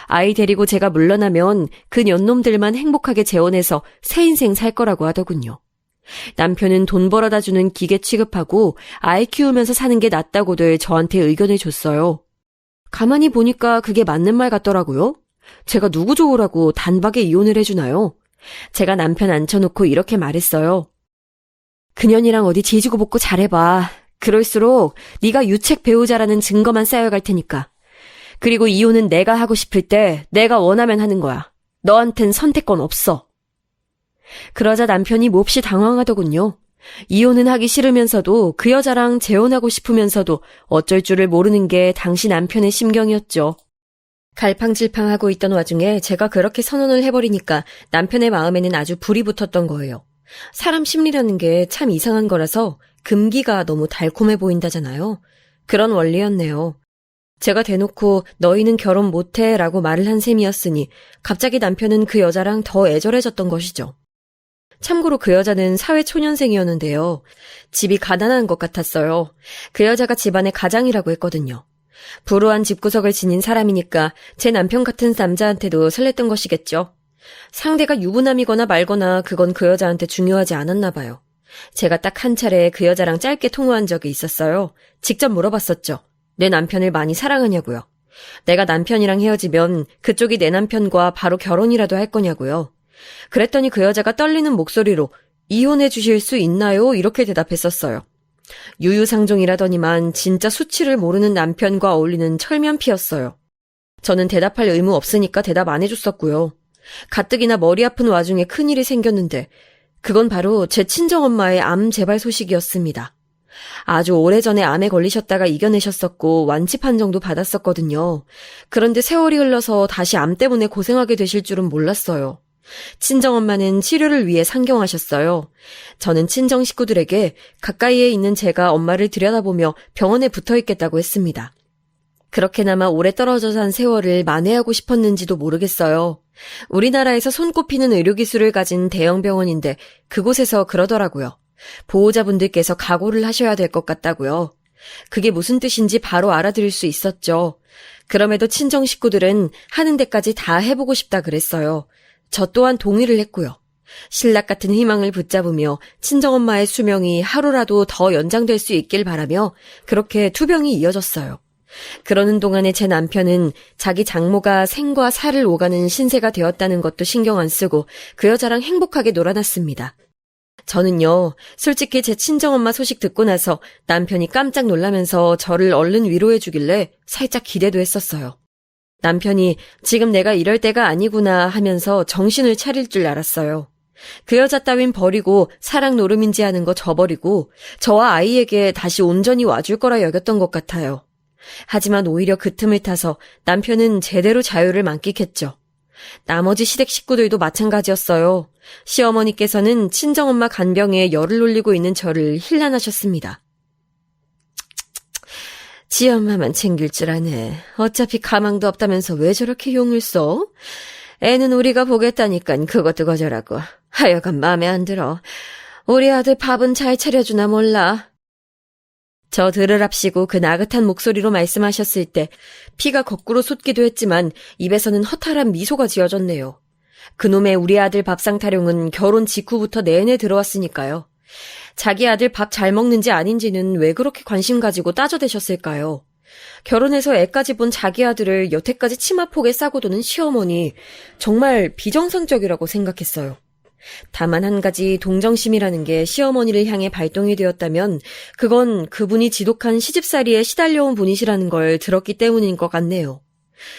아이 데리고 제가 물러나면 그 년놈들만 행복하게 재혼해서 새 인생 살 거라고 하더군요. 남편은 돈 벌어다 주는 기계 취급하고 아이 키우면서 사는 게 낫다고들 저한테 의견을 줬어요. 가만히 보니까 그게 맞는 말 같더라고요. 제가 누구 좋으라고 단박에 이혼을 해주나요? 제가 남편 앉혀놓고 이렇게 말했어요. 그년이랑 어디 지지고 볶고 잘해봐. 그럴수록 네가 유책 배우자라는 증거만 쌓여갈 테니까. 그리고 이혼은 내가 하고 싶을 때 내가 원하면 하는 거야. 너한텐 선택권 없어. 그러자 남편이 몹시 당황하더군요. 이혼은 하기 싫으면서도 그 여자랑 재혼하고 싶으면서도 어쩔 줄을 모르는 게 당시 남편의 심경이었죠. 갈팡질팡하고 있던 와중에 제가 그렇게 선언을 해버리니까 남편의 마음에는 아주 불이 붙었던 거예요. 사람 심리라는 게 참 이상한 거라서 금기가 너무 달콤해 보인다잖아요. 그런 원리였네요. 제가 대놓고 너희는 결혼 못해 라고 말을 한 셈이었으니 갑자기 남편은 그 여자랑 더 애절해졌던 것이죠. 참고로 그 여자는 사회초년생이었는데요. 집이 가난한 것 같았어요. 그 여자가 집안의 가장이라고 했거든요. 불우한 집구석을 지닌 사람이니까 제 남편 같은 남자한테도 설렜던 것이겠죠. 상대가 유부남이거나 말거나 그건 그 여자한테 중요하지 않았나 봐요. 제가 딱 한 차례 그 여자랑 짧게 통화한 적이 있었어요. 직접 물어봤었죠. 내 남편을 많이 사랑하냐고요. 내가 남편이랑 헤어지면 그쪽이 내 남편과 바로 결혼이라도 할 거냐고요. 그랬더니 그 여자가 떨리는 목소리로 이혼해 주실 수 있나요? 이렇게 대답했었어요. 유유상종이라더니만 진짜 수치를 모르는 남편과 어울리는 철면피였어요. 저는 대답할 의무 없으니까 대답 안 해줬었고요. 가뜩이나 머리 아픈 와중에 큰일이 생겼는데 그건 바로 제 친정엄마의 암 재발 소식이었습니다. 아주 오래전에 암에 걸리셨다가 이겨내셨었고 완치 판정도 받았었거든요. 그런데 세월이 흘러서 다시 암 때문에 고생하게 되실 줄은 몰랐어요. 친정엄마는 치료를 위해 상경하셨어요. 저는 친정 식구들에게 가까이에 있는 제가 엄마를 들여다보며 병원에 붙어있겠다고 했습니다. 그렇게나마 오래 떨어져 산 세월을 만회하고 싶었는지도 모르겠어요. 우리나라에서 손꼽히는 의료기술을 가진 대형 병원인데 그곳에서 그러더라고요. 보호자분들께서 각오를 하셔야 될 것 같다고요. 그게 무슨 뜻인지 바로 알아들을 수 있었죠. 그럼에도 친정 식구들은 하는 데까지 다 해보고 싶다 그랬어요. 저 또한 동의를 했고요. 신락 같은 희망을 붙잡으며 친정엄마의 수명이 하루라도 더 연장될 수 있길 바라며 그렇게 투병이 이어졌어요. 그러는 동안에 제 남편은 자기 장모가 생과 사를 오가는 신세가 되었다는 것도 신경 안 쓰고 그 여자랑 행복하게 놀아놨습니다. 저는요, 솔직히 제 친정엄마 소식 듣고 나서 남편이 깜짝 놀라면서 저를 얼른 위로해 주길래 살짝 기대도 했었어요. 남편이 지금 내가 이럴 때가 아니구나 하면서 정신을 차릴 줄 알았어요. 그 여자 따윈 버리고 사랑 노름인지 하는 거 저버리고 저와 아이에게 다시 온전히 와줄 거라 여겼던 것 같아요. 하지만 오히려 그 틈을 타서 남편은 제대로 자유를 만끽했죠. 나머지 시댁 식구들도 마찬가지였어요. 시어머니께서는 친정엄마 간병에 열을 올리고 있는 저를 힐난하셨습니다. 지 엄마만 챙길 줄 아네. 어차피 가망도 없다면서 왜 저렇게 용을 써? 애는 우리가 보겠다니깐 그것도 거절하고. 하여간 마음에 안 들어. 우리 아들 밥은 잘 차려주나 몰라. 저 들으랍시고 그 나긋한 목소리로 말씀하셨을 때 피가 거꾸로 솟기도 했지만 입에서는 허탈한 미소가 지어졌네요. 그놈의 우리 아들 밥상 타령은 결혼 직후부터 내내 들어왔으니까요. 자기 아들 밥 잘 먹는지 아닌지는 왜 그렇게 관심 가지고 따져대셨을까요? 결혼해서 애까지 본 자기 아들을 여태까지 치마폭에 싸고 도는 시어머니, 정말 비정상적이라고 생각했어요. 다만 한 가지 동정심이라는 게 시어머니를 향해 발동이 되었다면 그건 그분이 지독한 시집살이에 시달려온 분이시라는 걸 들었기 때문인 것 같네요.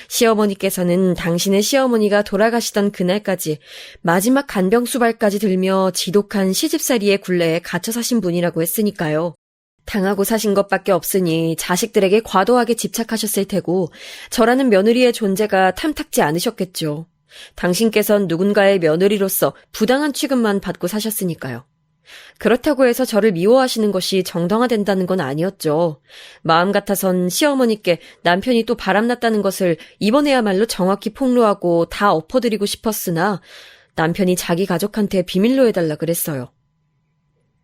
시어머니께서는 당신의 시어머니가 돌아가시던 그날까지 마지막 간병수발까지 들며 지독한 시집살이의 굴레에 갇혀 사신 분이라고 했으니까요. 당하고 사신 것밖에 없으니 자식들에게 과도하게 집착하셨을 테고 저라는 며느리의 존재가 탐탁지 않으셨겠죠. 당신께선 누군가의 며느리로서 부당한 취급만 받고 사셨으니까요. 그렇다고 해서 저를 미워하시는 것이 정당화된다는 건 아니었죠. 마음 같아선 시어머니께 남편이 또 바람났다는 것을 이번에야말로 정확히 폭로하고 다 엎어드리고 싶었으나 남편이 자기 가족한테 비밀로 해달라 그랬어요.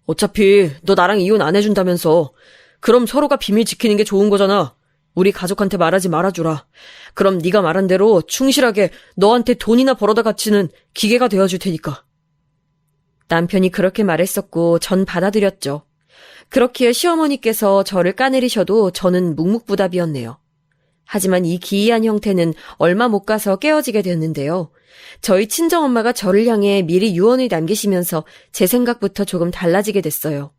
어차피 너 나랑 이혼 안 해준다면서. 그럼 서로가 비밀 지키는 게 좋은 거잖아. 우리 가족한테 말하지 말아주라. 그럼 네가 말한 대로 충실하게 너한테 돈이나 벌어다 바치는 기계가 되어줄 테니까. 남편이 그렇게 말했었고 전 받아들였죠. 그렇기에 시어머니께서 저를 까내리셔도 저는 묵묵부답이었네요. 하지만 이 기이한 형태는 얼마 못 가서 깨어지게 됐는데요. 저희 친정엄마가 저를 향해 미리 유언을 남기시면서 제 생각부터 조금 달라지게 됐어요.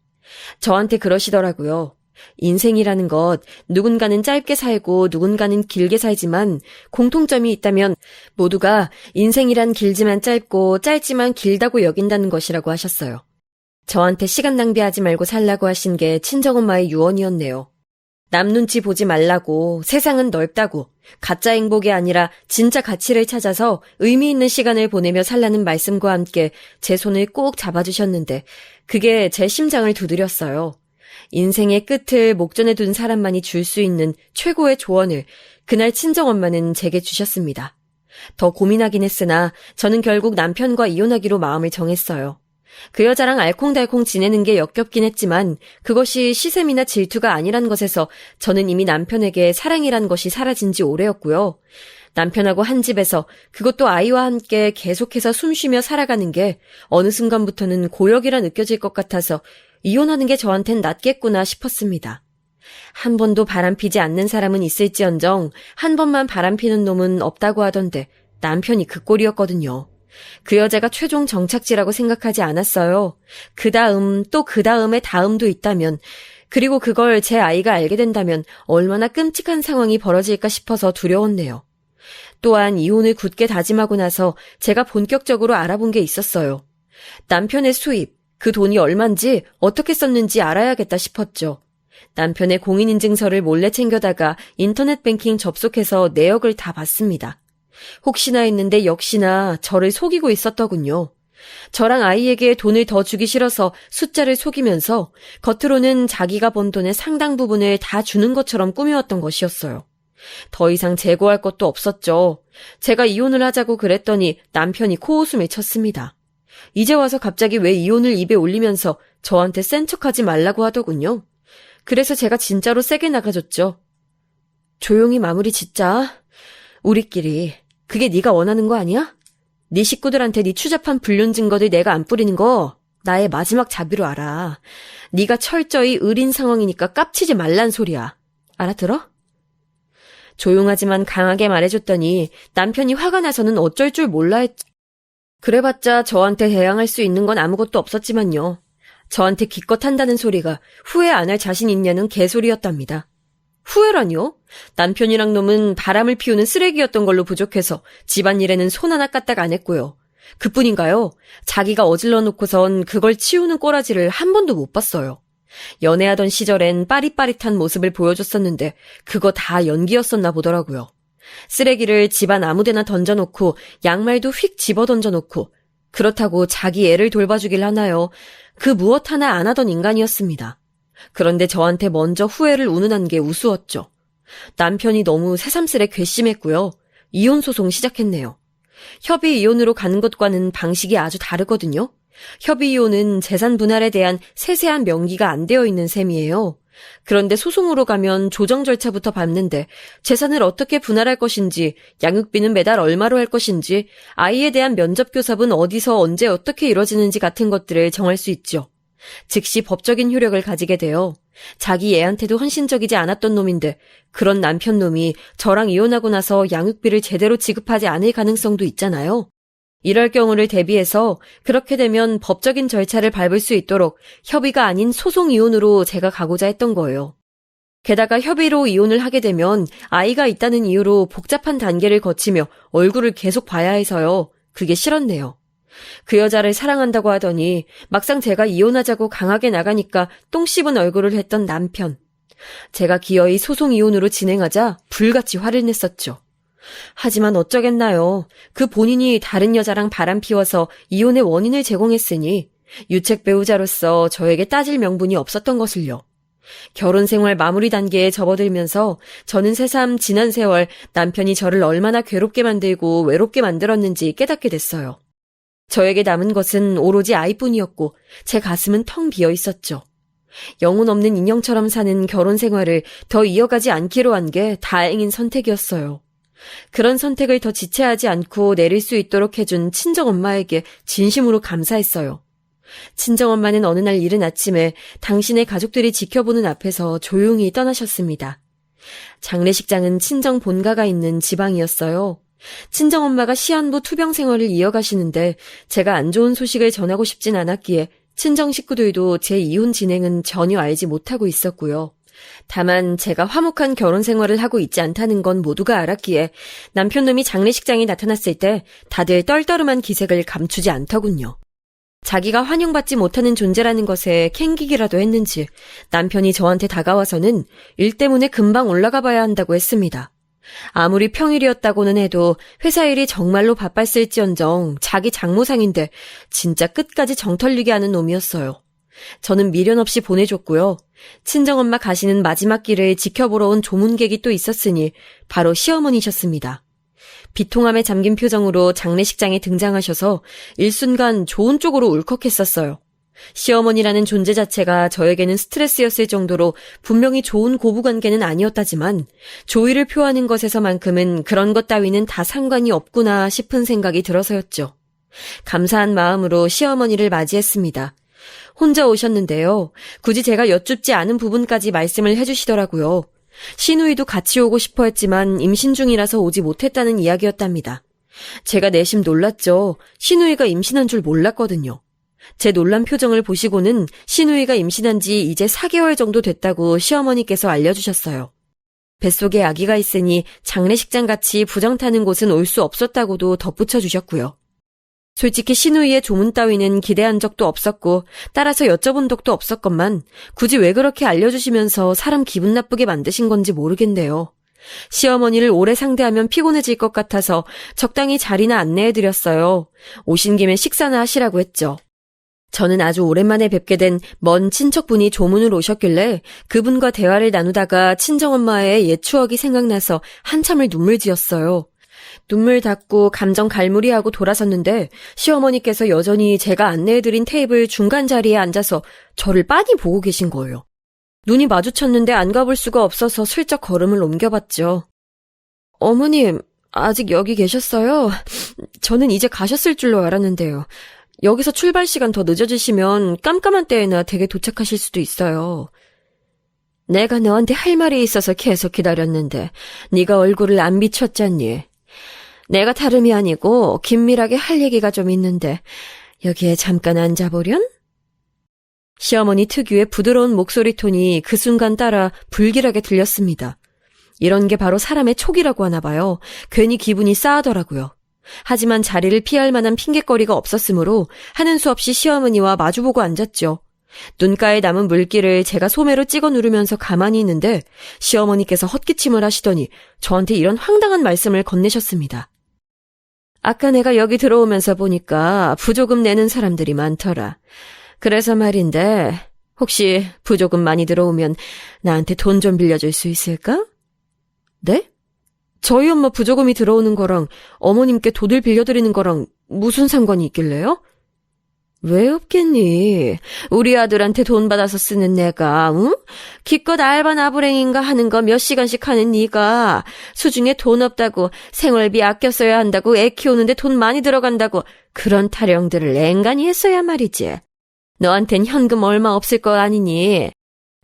저한테 그러시더라고요. 인생이라는 것, 누군가는 짧게 살고 누군가는 길게 살지만 공통점이 있다면 모두가 인생이란 길지만 짧고 짧지만 길다고 여긴다는 것이라고 하셨어요. 저한테 시간 낭비하지 말고 살라고 하신 게 친정엄마의 유언이었네요. 남 눈치 보지 말라고, 세상은 넓다고, 가짜 행복이 아니라 진짜 가치를 찾아서 의미 있는 시간을 보내며 살라는 말씀과 함께 제 손을 꼭 잡아주셨는데 그게 제 심장을 두드렸어요. 인생의 끝을 목전에 둔 사람만이 줄 수 있는 최고의 조언을 그날 친정엄마는 제게 주셨습니다. 더 고민하긴 했으나 저는 결국 남편과 이혼하기로 마음을 정했어요. 그 여자랑 알콩달콩 지내는 게 역겹긴 했지만 그것이 시샘이나 질투가 아니란 것에서 저는 이미 남편에게 사랑이란 것이 사라진 지 오래였고요. 남편하고 한 집에서 그것도 아이와 함께 계속해서 숨쉬며 살아가는 게 어느 순간부터는 고역이라 느껴질 것 같아서 이혼하는 게 저한텐 낫겠구나 싶었습니다. 한 번도 바람피지 않는 사람은 있을지언정 한 번만 바람피는 놈은 없다고 하던데 남편이 그 꼴이었거든요. 그 여자가 최종 정착지라고 생각하지 않았어요. 그 다음 또 그 다음의 다음도 있다면, 그리고 그걸 제 아이가 알게 된다면 얼마나 끔찍한 상황이 벌어질까 싶어서 두려웠네요. 또한 이혼을 굳게 다짐하고 나서 제가 본격적으로 알아본 게 있었어요. 남편의 수입, 그 돈이 얼만지 어떻게 썼는지 알아야겠다 싶었죠. 남편의 공인인증서를 몰래 챙겨다가 인터넷 뱅킹 접속해서 내역을 다 봤습니다. 혹시나 했는데 역시나 저를 속이고 있었더군요. 저랑 아이에게 돈을 더 주기 싫어서 숫자를 속이면서 겉으로는 자기가 번 돈의 상당 부분을 다 주는 것처럼 꾸며왔던 것이었어요. 더 이상 재고할 것도 없었죠. 제가 이혼을 하자고 그랬더니 남편이 코웃음을 쳤습니다. 이제 와서 갑자기 왜 이혼을 입에 올리면서 저한테 센 척하지 말라고 하더군요. 그래서 제가 진짜로 세게 나가줬죠. 조용히 마무리 짓자. 우리끼리. 그게 네가 원하는 거 아니야? 네 식구들한테 네 추잡한 불륜 증거들 내가 안 뿌리는 거 나의 마지막 자비로 알아. 네가 철저히 의린 상황이니까 깝치지 말란 소리야. 알아들어? 조용하지만 강하게 말해줬더니 남편이 화가 나서는 어쩔 줄 몰라 했지. 그래봤자 저한테 대항할 수 있는 건 아무것도 없었지만요. 저한테 기껏 한다는 소리가 후회 안 할 자신 있냐는 개소리였답니다. 후회라뇨? 남편이랑 놈은 바람을 피우는 쓰레기였던 걸로 부족해서 집안일에는 손 하나 까딱 안 했고요. 그뿐인가요? 자기가 어질러 놓고선 그걸 치우는 꼬라지를 한 번도 못 봤어요. 연애하던 시절엔 빠릿빠릿한 모습을 보여줬었는데 그거 다 연기였었나 보더라고요. 쓰레기를 집안 아무데나 던져놓고 양말도 휙 집어 던져놓고 그렇다고 자기 애를 돌봐주길 하나요? 그 무엇 하나 안 하던 인간이었습니다. 그런데 저한테 먼저 후회를 운운한 게 우스웠죠. 남편이 너무 새삼스레 괘씸했고요. 이혼 소송 시작했네요. 협의 이혼으로 가는 것과는 방식이 아주 다르거든요. 협의 이혼은 재산 분할에 대한 세세한 명기가 안 되어 있는 셈이에요. 그런데 소송으로 가면 조정 절차부터 밟는데 재산을 어떻게 분할할 것인지, 양육비는 매달 얼마로 할 것인지, 아이에 대한 면접교섭은 어디서 언제 어떻게 이뤄지는지 같은 것들을 정할 수 있죠. 즉시 법적인 효력을 가지게 돼요. 자기 애한테도 헌신적이지 않았던 놈인데 그런 남편 놈이 저랑 이혼하고 나서 양육비를 제대로 지급하지 않을 가능성도 있잖아요. 이럴 경우를 대비해서 그렇게 되면 법적인 절차를 밟을 수 있도록 협의가 아닌 소송 이혼으로 제가 가고자 했던 거예요. 게다가 협의로 이혼을 하게 되면 아이가 있다는 이유로 복잡한 단계를 거치며 얼굴을 계속 봐야 해서요. 그게 싫었네요. 그 여자를 사랑한다고 하더니 막상 제가 이혼하자고 강하게 나가니까 똥 씹은 얼굴을 했던 남편. 제가 기어이 소송 이혼으로 진행하자 불같이 화를 냈었죠. 하지만 어쩌겠나요. 그 본인이 다른 여자랑 바람 피워서 이혼의 원인을 제공했으니 유책 배우자로서 저에게 따질 명분이 없었던 것을요. 결혼 생활 마무리 단계에 접어들면서 저는 새삼 지난 세월 남편이 저를 얼마나 괴롭게 만들고 외롭게 만들었는지 깨닫게 됐어요. 저에게 남은 것은 오로지 아이뿐이었고 제 가슴은 텅 비어 있었죠. 영혼 없는 인형처럼 사는 결혼 생활을 더 이어가지 않기로 한 게 다행인 선택이었어요. 그런 선택을 더 지체하지 않고 내릴 수 있도록 해준 친정엄마에게 진심으로 감사했어요. 친정엄마는 어느 날 이른 아침에 당신의 가족들이 지켜보는 앞에서 조용히 떠나셨습니다. 장례식장은 친정 본가가 있는 지방이었어요. 친정엄마가 시한부 투병 생활을 이어가시는데 제가 안 좋은 소식을 전하고 싶진 않았기에 친정 식구들도 제 이혼 진행은 전혀 알지 못하고 있었고요. 다만 제가 화목한 결혼 생활을 하고 있지 않다는 건 모두가 알았기에 남편놈이 장례식장에 나타났을 때 다들 떨떠름한 기색을 감추지 않더군요. 자기가 환영받지 못하는 존재라는 것에 캥기기라도 했는지 남편이 저한테 다가와서는 일 때문에 금방 올라가 봐야 한다고 했습니다. 아무리 평일이었다고는 해도 회사 일이 정말로 바빴을지언정 자기 장모상인데 진짜 끝까지 정 털리게 하는 놈이었어요. 저는 미련 없이 보내줬고요. 친정엄마 가시는 마지막 길을 지켜보러 온 조문객이 또 있었으니 바로 시어머니셨습니다. 비통함에 잠긴 표정으로 장례식장에 등장하셔서 일순간 좋은 쪽으로 울컥했었어요. 시어머니라는 존재 자체가 저에게는 스트레스였을 정도로 분명히 좋은 고부관계는 아니었다지만 조의를 표하는 것에서만큼은 그런 것 따위는 다 상관이 없구나 싶은 생각이 들어서였죠. 감사한 마음으로 시어머니를 맞이했습니다. 혼자 오셨는데요. 굳이 제가 여쭙지 않은 부분까지 말씀을 해주시더라고요. 시누이도 같이 오고 싶어 했지만 임신 중이라서 오지 못했다는 이야기였답니다. 제가 내심 놀랐죠. 시누이가 임신한 줄 몰랐거든요. 제 놀란 표정을 보시고는 시누이가 임신한 지 이제 4개월 정도 됐다고 시어머니께서 알려주셨어요. 뱃속에 아기가 있으니 장례식장같이 부정 타는 곳은 올 수 없었다고도 덧붙여 주셨고요. 솔직히 시누이의 조문 따위는 기대한 적도 없었고 따라서 여쭤본 적도 없었건만 굳이 왜 그렇게 알려주시면서 사람 기분 나쁘게 만드신 건지 모르겠네요. 시어머니를 오래 상대하면 피곤해질 것 같아서 적당히 자리나 안내해드렸어요. 오신 김에 식사나 하시라고 했죠. 저는 아주 오랜만에 뵙게 된 먼 친척분이 조문을 오셨길래 그분과 대화를 나누다가 친정엄마의 옛 추억이 생각나서 한참을 눈물 지었어요. 눈물 닦고 감정 갈무리하고 돌아섰는데 시어머니께서 여전히 제가 안내해드린 테이블 중간 자리에 앉아서 저를 빤히 보고 계신 거예요. 눈이 마주쳤는데 안 가볼 수가 없어서 슬쩍 걸음을 옮겨봤죠. 어머님, 아직 여기 계셨어요? 저는 이제 가셨을 줄로 알았는데요. 여기서 출발 시간 더 늦어지시면 깜깜한 때에나 댁에 도착하실 수도 있어요. 내가 너한테 할 말이 있어서 계속 기다렸는데 네가 얼굴을 안 비췄잖니. 내가 다름이 아니고 긴밀하게 할 얘기가 좀 있는데 여기에 잠깐 앉아보련? 시어머니 특유의 부드러운 목소리 톤이 그 순간 따라 불길하게 들렸습니다. 이런 게 바로 사람의 촉이라고 하나 봐요. 괜히 기분이 싸하더라고요. 하지만 자리를 피할 만한 핑곗거리가 없었으므로 하는 수 없이 시어머니와 마주보고 앉았죠. 눈가에 남은 물기를 제가 소매로 찍어 누르면서 가만히 있는데 시어머니께서 헛기침을 하시더니 저한테 이런 황당한 말씀을 건네셨습니다. 아까 내가 여기 들어오면서 보니까 부조금 내는 사람들이 많더라. 그래서 말인데 혹시 부조금 많이 들어오면 나한테 돈 좀 빌려줄 수 있을까? 네? 저희 엄마 부조금이 들어오는 거랑 어머님께 돈을 빌려드리는 거랑 무슨 상관이 있길래요? 왜 없겠니? 우리 아들한테 돈 받아서 쓰는 내가, 응? 기껏 알바 나부랭인가 하는 거 몇 시간씩 하는 네가 수중에 돈 없다고 생활비 아껴 써야 한다고 애 키우는데 돈 많이 들어간다고 그런 타령들을 앵간히 했어야 말이지. 너한텐 현금 얼마 없을 거 아니니?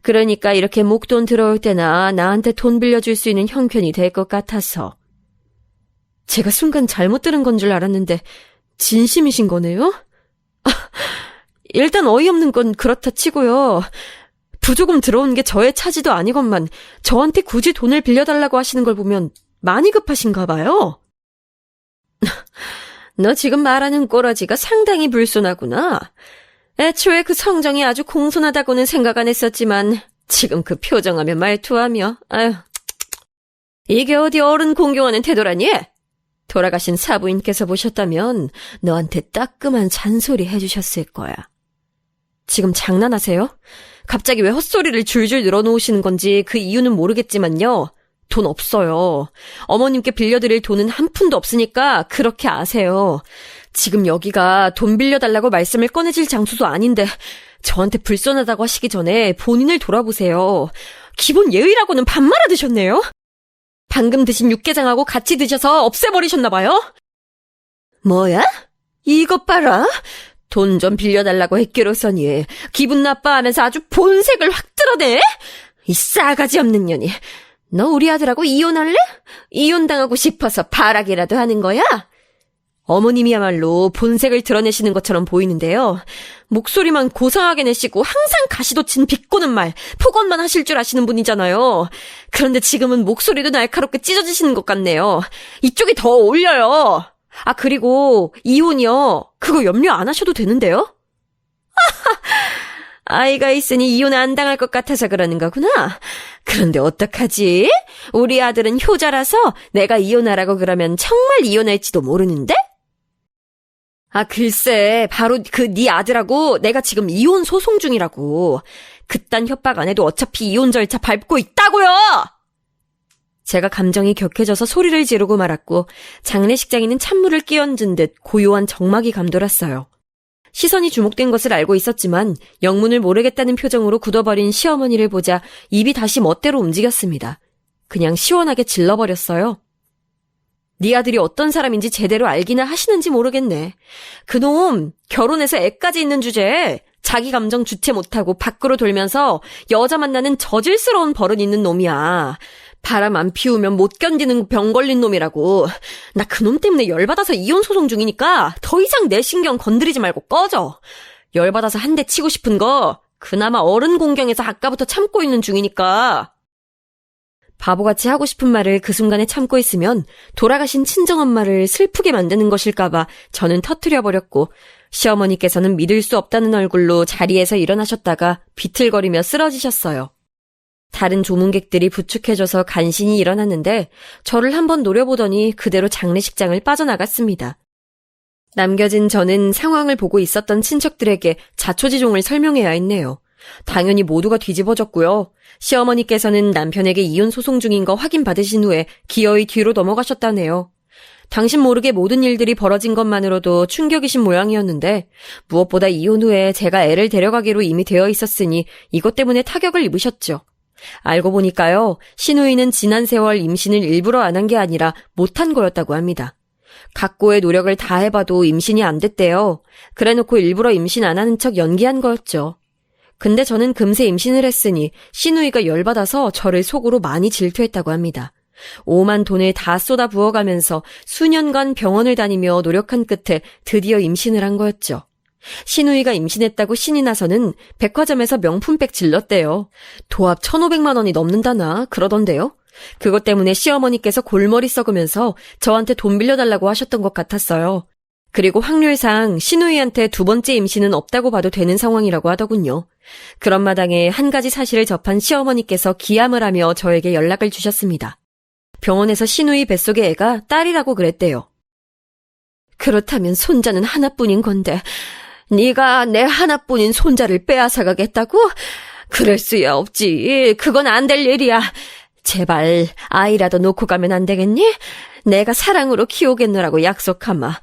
그러니까 이렇게 목돈 들어올 때나 나한테 돈 빌려줄 수 있는 형편이 될 것 같아서. 제가 순간 잘못 들은 건 줄 알았는데 진심이신 거네요? 일단 어이없는 건 그렇다 치고요. 부조금 들어온 게 저의 차지도 아니건만 저한테 굳이 돈을 빌려달라고 하시는 걸 보면 많이 급하신가 봐요. 너 지금 말하는 꼬라지가 상당히 불손하구나. 애초에 그 성정이 아주 공손하다고는 생각 안 했었지만 지금 그 표정하며 말투하며 아휴, 이게 어디 어른 공경하는 태도라니? 돌아가신 사부인께서 보셨다면 너한테 따끔한 잔소리 해주셨을 거야. 지금 장난하세요? 갑자기 왜 헛소리를 줄줄 늘어놓으시는 건지 그 이유는 모르겠지만요. 돈 없어요. 어머님께 빌려드릴 돈은 한 푼도 없으니까 그렇게 아세요. 지금 여기가 돈 빌려달라고 말씀을 꺼내질 장소도 아닌데 저한테 불손하다고 하시기 전에 본인을 돌아보세요. 기본 예의라고는 밥 말아 드셨네요? 방금 드신 육개장하고 같이 드셔서 없애버리셨나 봐요? 뭐야? 이것 봐라. 돈 좀 빌려달라고 했기로서니 기분 나빠하면서 아주 본색을 확 드러내? 이 싸가지 없는 년이. 너 우리 아들하고 이혼할래? 이혼당하고 싶어서 발악이라도 하는 거야? 어머님이야말로 본색을 드러내시는 것처럼 보이는데요. 목소리만 고상하게 내시고 항상 가시돋친 비꼬는 말, 폭언만 하실 줄 아시는 분이잖아요. 그런데 지금은 목소리도 날카롭게 찢어지시는 것 같네요. 이쪽이 더 어울려요. 아, 그리고 이혼이요. 그거 염려 안 하셔도 되는데요? 아이가 있으니 이혼 안 당할 것 같아서 그러는 거구나. 그런데 어떡하지? 우리 아들은 효자라서 내가 이혼하라고 그러면 정말 이혼할지도 모르는데? 아, 글쎄, 바로 그 네 아들하고 내가 지금 이혼 소송 중이라고. 그딴 협박 안 해도 어차피 이혼 절차 밟고 있다고요! 제가 감정이 격해져서 소리를 지르고 말았고 장례식장에는 찬물을 끼얹은 듯 고요한 정막이 감돌았어요. 시선이 주목된 것을 알고 있었지만 영문을 모르겠다는 표정으로 굳어버린 시어머니를 보자 입이 다시 멋대로 움직였습니다. 그냥 시원하게 질러버렸어요. 네 아들이 어떤 사람인지 제대로 알기나 하시는지 모르겠네. 그놈 결혼해서 애까지 있는 주제에 자기 감정 주체 못하고 밖으로 돌면서 여자 만나는 저질스러운 버릇 있는 놈이야. 바람 안 피우면 못 견디는 병 걸린 놈이라고. 나 그놈 때문에 열받아서 이혼 소송 중이니까 더 이상 내 신경 건드리지 말고 꺼져. 열받아서 한 대 치고 싶은 거 그나마 어른 공경에서 아까부터 참고 있는 중이니까. 바보같이 하고 싶은 말을 그 순간에 참고 있으면 돌아가신 친정엄마를 슬프게 만드는 것일까봐 저는 터뜨려버렸고 시어머니께서는 믿을 수 없다는 얼굴로 자리에서 일어나셨다가 비틀거리며 쓰러지셨어요. 다른 조문객들이 부축해져서 간신히 일어났는데 저를 한번 노려보더니 그대로 장례식장을 빠져나갔습니다. 남겨진 저는 상황을 보고 있었던 친척들에게 자초지종을 설명해야 했네요. 당연히 모두가 뒤집어졌고요. 시어머니께서는 남편에게 이혼 소송 중인 거 확인받으신 후에 기어이 뒤로 넘어가셨다네요. 당신 모르게 모든 일들이 벌어진 것만으로도 충격이신 모양이었는데 무엇보다 이혼 후에 제가 애를 데려가기로 이미 되어 있었으니 이것 때문에 타격을 입으셨죠. 알고 보니까요, 신우이는 지난 세월 임신을 일부러 안 한 게 아니라 못한 거였다고 합니다. 각고의 노력을 다 해봐도 임신이 안 됐대요. 그래놓고 일부러 임신 안 하는 척 연기한 거였죠. 근데 저는 금세 임신을 했으니 신우이가 열받아서 저를 속으로 많이 질투했다고 합니다. 오만 돈을 다 쏟아 부어가면서 수년간 병원을 다니며 노력한 끝에 드디어 임신을 한 거였죠. 신우이가 임신했다고 신이 나서는 백화점에서 명품백 질렀대요. 도합 1,500만 원이 넘는다나 그러던데요. 그것 때문에 시어머니께서 골머리 썩으면서 저한테 돈 빌려달라고 하셨던 것 같았어요. 그리고 확률상 신우이한테 두 번째 임신은 없다고 봐도 되는 상황이라고 하더군요. 그런 마당에 한 가지 사실을 접한 시어머니께서 기함을 하며 저에게 연락을 주셨습니다. 병원에서 신우이 뱃속의 애가 딸이라고 그랬대요. 그렇다면 손자는 하나뿐인 건데 네가 내 하나뿐인 손자를 빼앗아가겠다고? 그럴 수야 없지. 그건 안 될 일이야. 제발 아이라도 놓고 가면 안 되겠니? 내가 사랑으로 키우겠노라고 약속하마.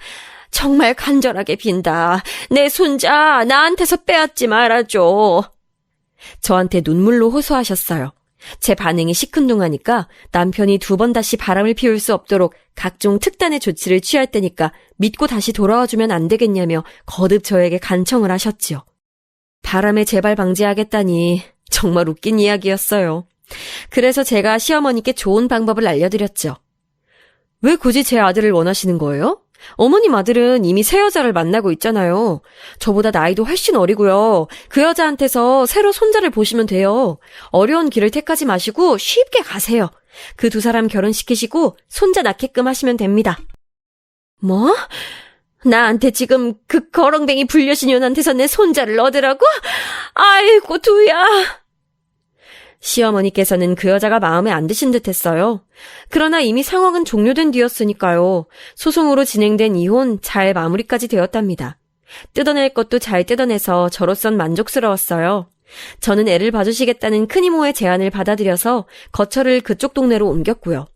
정말 간절하게 빈다. 내 손자 나한테서 빼앗지 말아줘. 저한테 눈물로 호소하셨어요. 제 반응이 시큰둥하니까 남편이 두 번 다시 바람을 피울 수 없도록 각종 특단의 조치를 취할 테니까 믿고 다시 돌아와주면 안 되겠냐며 거듭 저에게 간청을 하셨지요. 바람의 재발 방지하겠다니 정말 웃긴 이야기였어요. 그래서 제가 시어머니께 좋은 방법을 알려드렸죠. 왜 굳이 제 아들을 원하시는 거예요? 어머님 아들은 이미 새 여자를 만나고 있잖아요. 저보다 나이도 훨씬 어리고요. 그 여자한테서 새로 손자를 보시면 돼요. 어려운 길을 택하지 마시고 쉽게 가세요. 그 두 사람 결혼시키시고 손자 낳게끔 하시면 됩니다. 뭐? 나한테 지금 그 거렁뱅이 불려신년한테서 내 손자를 얻으라고? 아이고 두야. 시어머니께서는 그 여자가 마음에 안 드신 듯 했어요. 그러나 이미 상황은 종료된 뒤였으니까요. 소송으로 진행된 이혼 잘 마무리까지 되었답니다. 뜯어낼 것도 잘 뜯어내서 저로선 만족스러웠어요. 저는 애를 봐주시겠다는 큰 이모의 제안을 받아들여서 거처를 그쪽 동네로 옮겼고요.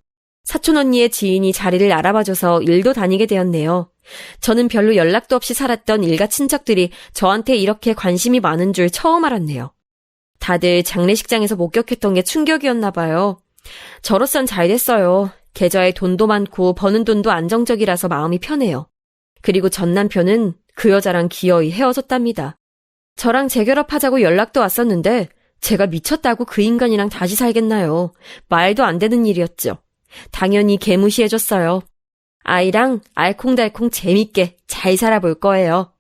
사촌 언니의 지인이 자리를 알아봐줘서 일도 다니게 되었네요. 저는 별로 연락도 없이 살았던 일가 친척들이 저한테 이렇게 관심이 많은 줄 처음 알았네요. 다들 장례식장에서 목격했던 게 충격이었나 봐요. 저로선 잘 됐어요. 계좌에 돈도 많고 버는 돈도 안정적이라서 마음이 편해요. 그리고 전 남편은 그 여자랑 기어이 헤어졌답니다. 저랑 재결합하자고 연락도 왔었는데 제가 미쳤다고 그 인간이랑 다시 살겠나요? 말도 안 되는 일이었죠. 당연히 개무시해줬어요. 아이랑 알콩달콩 재밌게 잘 살아볼 거예요.